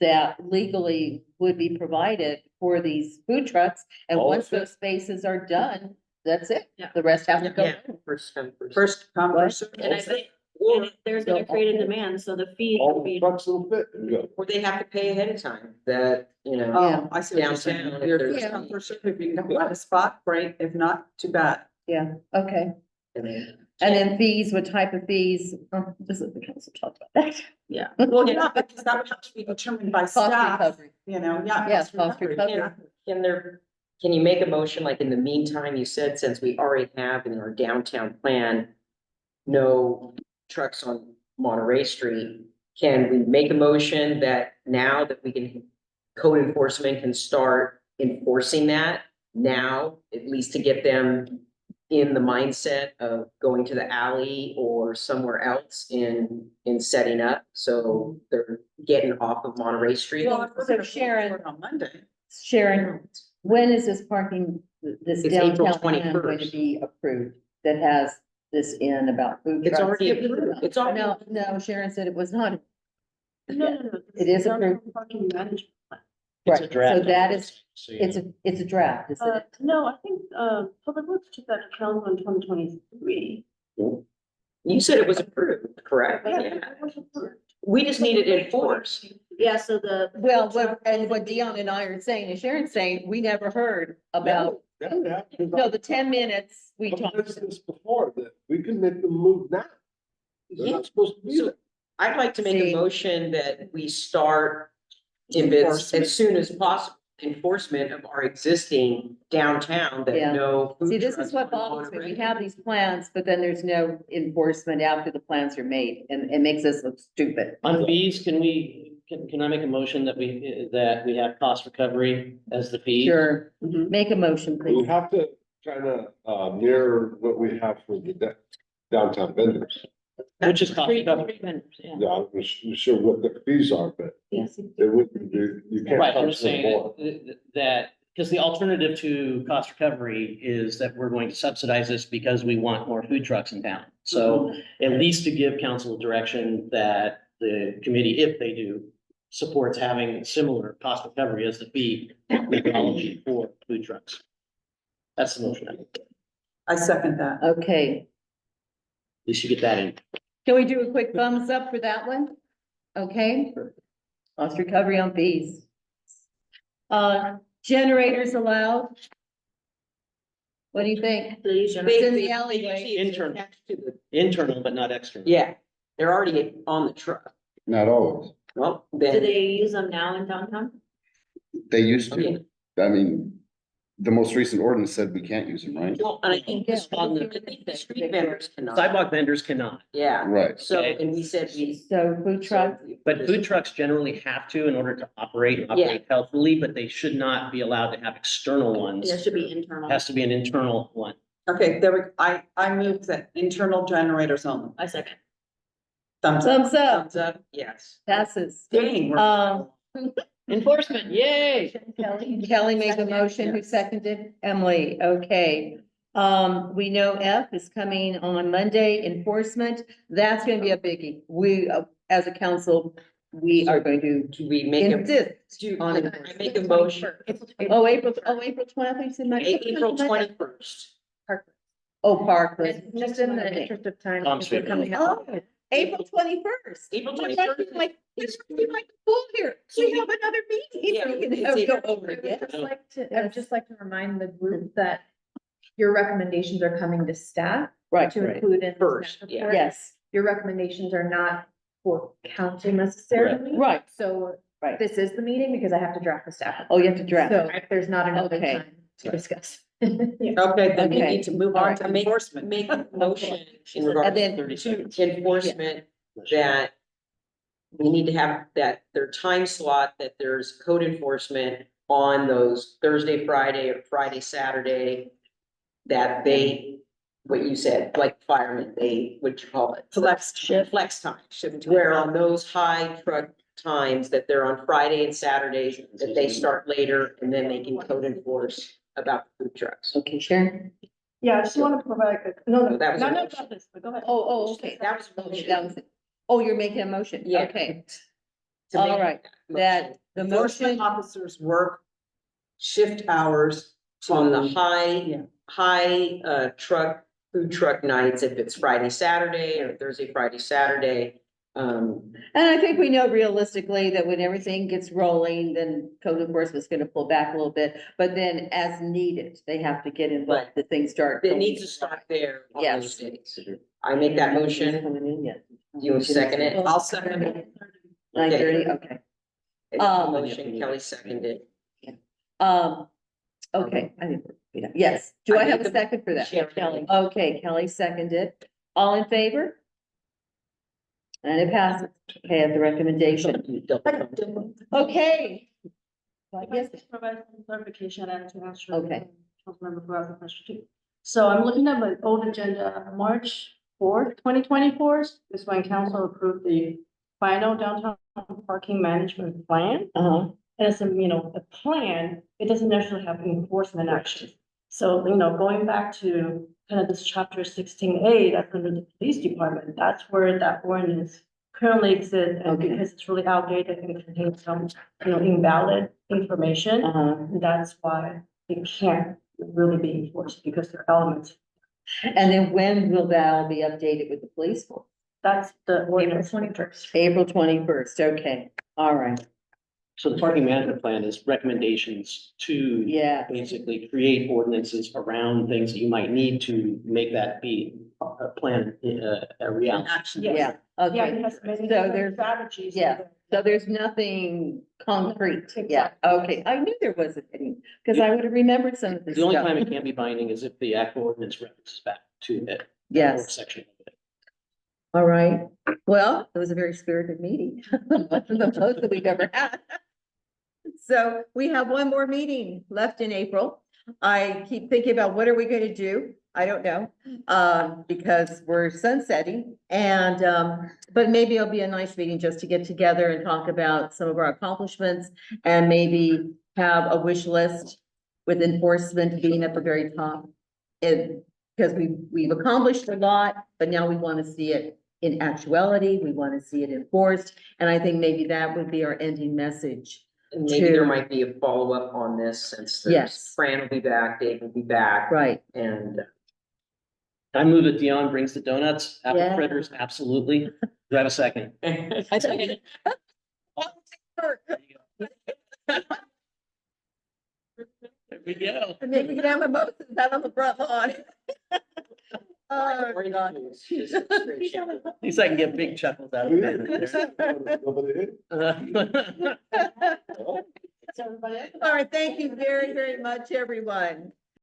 Speaker 1: that legally would be provided for these food trucks. And
Speaker 3: All
Speaker 1: once
Speaker 3: of it?
Speaker 1: those spaces are done, that's it.
Speaker 9: Yeah.
Speaker 1: The rest has to go.
Speaker 5: Yeah, first come, first.
Speaker 8: First come, first served.
Speaker 9: And I think,
Speaker 5: Or,
Speaker 9: and if there's gonna create a demand, so the fee
Speaker 3: All
Speaker 9: would
Speaker 3: the
Speaker 9: be,
Speaker 3: trucks will fit and go.
Speaker 5: or they have to pay ahead of time, that, you know.
Speaker 8: Oh, I see what you're saying.
Speaker 5: Downtown, if
Speaker 8: You're
Speaker 5: there's-
Speaker 8: first come, first served. If you can find a spot, great. If not, too bad.
Speaker 1: Yeah, okay.
Speaker 5: And then-
Speaker 1: And then fees, what type of fees? Just let the council talk about that.
Speaker 9: yeah.
Speaker 8: Well, yeah, because that would have to be determined by
Speaker 1: Cost
Speaker 8: staff,
Speaker 1: recovery.
Speaker 8: you know, yeah.
Speaker 1: Yes, cost recovery.
Speaker 5: Can there, can you make a motion, like in the meantime, you said, since we already have in our downtown plan, no trucks on Monterey Street, can we make a motion that now that we can, code enforcement can start enforcing that now, at least to get them in the mindset of going to the alley or somewhere else in setting up, so they're getting off of Monterey Street?
Speaker 1: Well, so Sharon,
Speaker 8: On Monday.
Speaker 1: Sharon, when is this parking, this
Speaker 5: It's April
Speaker 1: downtown plan going to
Speaker 5: 21st.
Speaker 1: be approved? That has this in about food
Speaker 5: It's
Speaker 1: trucks?
Speaker 5: already approved. It's already-
Speaker 1: No, Sharon said it was not.
Speaker 11: No.
Speaker 1: It is
Speaker 11: downtown
Speaker 1: approved.
Speaker 11: Parking management plan.
Speaker 7: It's a
Speaker 1: Right,
Speaker 7: draft
Speaker 1: so that is,
Speaker 7: so you
Speaker 1: it's
Speaker 7: know.
Speaker 1: it's a draft, isn't it?
Speaker 11: No, I think, Public Works took that to council in 2023.
Speaker 5: You said it was approved, correct?
Speaker 11: Yeah,
Speaker 5: Yeah.
Speaker 11: it was approved.
Speaker 5: We just need it enforced.
Speaker 9: Yeah, so the.
Speaker 1: Well, what Dion and I are saying, and Sharon's saying, we never heard about, no, the 10 minutes we
Speaker 3: I've
Speaker 1: talked.
Speaker 3: mentioned this before, that we can make them move now. They're not supposed to be
Speaker 5: So
Speaker 3: there.
Speaker 5: I'd like to make
Speaker 1: See.
Speaker 5: a motion that we start if it's as soon as possible, enforcement of our existing downtown
Speaker 1: Yeah.
Speaker 5: that no. food
Speaker 1: See, this
Speaker 5: trucks
Speaker 1: is what
Speaker 5: on
Speaker 1: bothers me. We
Speaker 5: Monterey.
Speaker 1: have these plans, but then there's no enforcement after the plans are made, and it makes us look stupid.
Speaker 7: On fees, can I make a motion that we have cost recovery as the fee?
Speaker 1: Sure,
Speaker 9: Mhm.
Speaker 1: make a motion,
Speaker 3: We
Speaker 1: please.
Speaker 3: have to kind of mirror what we have for the downtown vendors.
Speaker 7: Which is cost
Speaker 1: Street
Speaker 7: recovery.
Speaker 1: vendors, yeah.
Speaker 3: Yeah, I'm not sure what the fees are, but
Speaker 1: Yes.
Speaker 3: it wouldn't be, you can't.
Speaker 7: Right, I'm
Speaker 3: charge
Speaker 7: just
Speaker 3: them
Speaker 7: saying
Speaker 3: more.
Speaker 7: that, because the alternative to cost recovery is that we're going to subsidize this because we want more food trucks in town. So at least to give council direction that the committee, if they do, supports having similar cost recovery as the fee methodology for food trucks. That's the motion. At
Speaker 8: I second that.
Speaker 1: Okay,
Speaker 7: least you get that in.
Speaker 1: can we do a quick thumbs up for that one? Okay. Cost recovery on fees. Generators allowed? What do you think?
Speaker 9: The
Speaker 5: They-
Speaker 1: in the
Speaker 5: they-
Speaker 1: alleyway.
Speaker 5: it's
Speaker 7: Internal.
Speaker 5: attached to the-
Speaker 7: Internal, but not external.
Speaker 5: Yeah, they're already on the truck.
Speaker 10: Not always.
Speaker 5: Well,
Speaker 9: Do
Speaker 5: then,
Speaker 9: they use them now in downtown?
Speaker 10: They used
Speaker 5: Okay.
Speaker 10: to. I mean, the most recent ordinance said we can't use them, right?
Speaker 5: well, and I think
Speaker 1: Yeah.
Speaker 5: the street vendors cannot.
Speaker 7: Sidewalk vendors cannot,
Speaker 5: Yeah,
Speaker 10: Right.
Speaker 5: so,
Speaker 7: Okay.
Speaker 5: and we said we.
Speaker 1: So food truck,
Speaker 7: but food trucks generally have to in order to operate and operate healthily, but they should not be allowed to have external ones.
Speaker 9: There should be internal.
Speaker 7: Has to be an internal one.
Speaker 8: Okay, I move that internal generators only.
Speaker 9: I second.
Speaker 8: Thumbs up.
Speaker 1: thumbs up,
Speaker 5: Thumbs up, yes.
Speaker 1: passes.
Speaker 8: Dang, we're-
Speaker 7: Enforcement, yay!
Speaker 1: Kelly made the motion, who seconded? Emily, okay. We know F is coming on Monday, enforcement, that's gonna be a biggie. We, as a council, we are going to
Speaker 5: Do we make a,
Speaker 1: insist
Speaker 5: do,
Speaker 1: on
Speaker 5: I
Speaker 1: it.
Speaker 5: make a motion,
Speaker 1: April 20th, you said Monday?
Speaker 5: April 21st.
Speaker 1: Oh, Parkland.
Speaker 6: Just in the interest of time.
Speaker 7: Tom
Speaker 6: because we're
Speaker 7: Sweet.
Speaker 6: coming up.
Speaker 1: Oh, April 21st.
Speaker 5: April
Speaker 1: Like,
Speaker 5: 21st.
Speaker 1: like, this would be like full here. We have another meeting.
Speaker 5: Yeah,
Speaker 1: We can
Speaker 5: it's
Speaker 1: have-
Speaker 5: April
Speaker 1: go over it.
Speaker 6: I would just like to remind the group that your recommendations are coming to staff
Speaker 1: Right,
Speaker 6: to include in. the
Speaker 5: First,
Speaker 6: staff
Speaker 5: yeah.
Speaker 6: report.
Speaker 1: yes,
Speaker 6: Your recommendations are not for council necessarily.
Speaker 1: right.
Speaker 6: So
Speaker 1: Right.
Speaker 6: this is the meeting because I have to draft the staff.
Speaker 1: Oh, you have to draft.
Speaker 6: So there's not another
Speaker 1: Okay.
Speaker 6: time to discuss.
Speaker 8: Okay, then we
Speaker 1: Okay.
Speaker 8: need to move on to
Speaker 5: Make,
Speaker 8: enforcement.
Speaker 5: make a motion in
Speaker 1: And
Speaker 5: regards
Speaker 1: then-
Speaker 7: 30 seconds.
Speaker 5: to enforcement that we need to have that, their time slot, that there's code enforcement on those Thursday, Friday, or Friday, Saturday, that they, what you said, like firemen, they, what you call it?
Speaker 8: Flex shift.
Speaker 5: Flex time, where on those high truck times that they're on Friday and Saturdays, that they start later and then they can code enforce about the food trucks.
Speaker 1: Okay, Sharon?
Speaker 11: Yeah, I just want to provide, no,
Speaker 5: No, that was a
Speaker 11: not
Speaker 5: motion.
Speaker 11: about this, but go ahead.
Speaker 1: Oh, okay.
Speaker 5: That was a
Speaker 1: Okay,
Speaker 5: motion.
Speaker 1: that was it. Oh, you're making a motion?
Speaker 5: Yeah.
Speaker 1: Okay.
Speaker 5: to
Speaker 1: All
Speaker 5: make
Speaker 1: right, that the
Speaker 8: Enforcement
Speaker 1: motion,
Speaker 8: officers work shift hours
Speaker 5: on the
Speaker 8: to, yeah.
Speaker 5: high food truck nights, if it's Friday, Saturday, or Thursday, Friday, Saturday.
Speaker 1: and I think we know realistically that when everything gets rolling, then code enforcement's gonna pull back a little bit. But then as needed, they have to get involved,
Speaker 5: Right.
Speaker 1: that things start.
Speaker 5: It
Speaker 1: going
Speaker 5: needs to start there on
Speaker 1: Yes.
Speaker 5: those days. I make that motion.
Speaker 1: Coming in yet.
Speaker 5: You second it?
Speaker 8: I'll second it.
Speaker 1: 9:30, okay.
Speaker 5: Motion, Kelly seconded.
Speaker 1: Okay, I think, yes, do I have a second for that?
Speaker 5: Yeah, Kelly.
Speaker 1: Okay, Kelly seconded. All in favor? And it passes. Okay, I have the recommendation. Okay. So I
Speaker 11: If I
Speaker 1: guess,
Speaker 11: could provide some clarification and to answer.
Speaker 1: Okay.
Speaker 11: Councilmember Farrell's question too. So I'm looking at my old agenda, March 4th, 2024 is when council approved the final downtown parking management plan. And it's a plan, it doesn't necessarily have enforcement action. So, going back to kind of this chapter 16A, that's under the police department, that's where that ordinance currently exists. And
Speaker 1: Okay.
Speaker 11: because it's really outdated and contains some, invalid information, that's why it can't really be enforced because there are elements.
Speaker 1: and then when will that all be updated with the police force?
Speaker 11: That's the ordinance.
Speaker 6: 21st.
Speaker 1: April 21st, okay, all right,
Speaker 7: So the parking management plan is recommendations to
Speaker 1: yeah,
Speaker 7: basically create ordinances around things that you might need to make that be a plan, a reality.
Speaker 11: Yes.
Speaker 1: yeah,
Speaker 11: Yeah,
Speaker 1: okay.
Speaker 11: it has many
Speaker 1: So
Speaker 11: different
Speaker 1: there's-
Speaker 11: strategies.
Speaker 1: yeah. So there's nothing concrete, yeah,
Speaker 11: Exactly.
Speaker 1: okay, I knew there wasn't any, because I would have remembered some of this
Speaker 7: The only
Speaker 1: stuff.
Speaker 7: time it can't be binding is if the actual ordinance references back to it.
Speaker 1: Yes.
Speaker 7: Section of it.
Speaker 1: All right, well, it was a very spirited meeting, the most that we've ever had. So we have one more meeting left in April. I keep thinking about what are we gonna do? I don't know, because we're sunsetting and, but maybe it'll be a nice meeting just to get together and talk about some of our accomplishments and maybe have a wish list with enforcement being at the very top. Because we've accomplished a lot, but now we want to see it in actuality. We want to see it enforced. And I think maybe that would be our ending message.
Speaker 5: And maybe there
Speaker 1: to-
Speaker 5: might be a follow-up on this since there's,
Speaker 1: Yes.
Speaker 5: Fran will be back, Dave will be back.
Speaker 1: Right.
Speaker 5: And
Speaker 7: I move that Dion brings the donuts, apple
Speaker 1: Yeah.
Speaker 7: fritters, absolutely. Do I have a second?
Speaker 1: I second it.
Speaker 7: There we go.
Speaker 1: And maybe we can have a motion out on the front lawn. Oh, God.
Speaker 7: At least I can get big chuckles out of it.
Speaker 1: All right, thank you very, very much, everyone.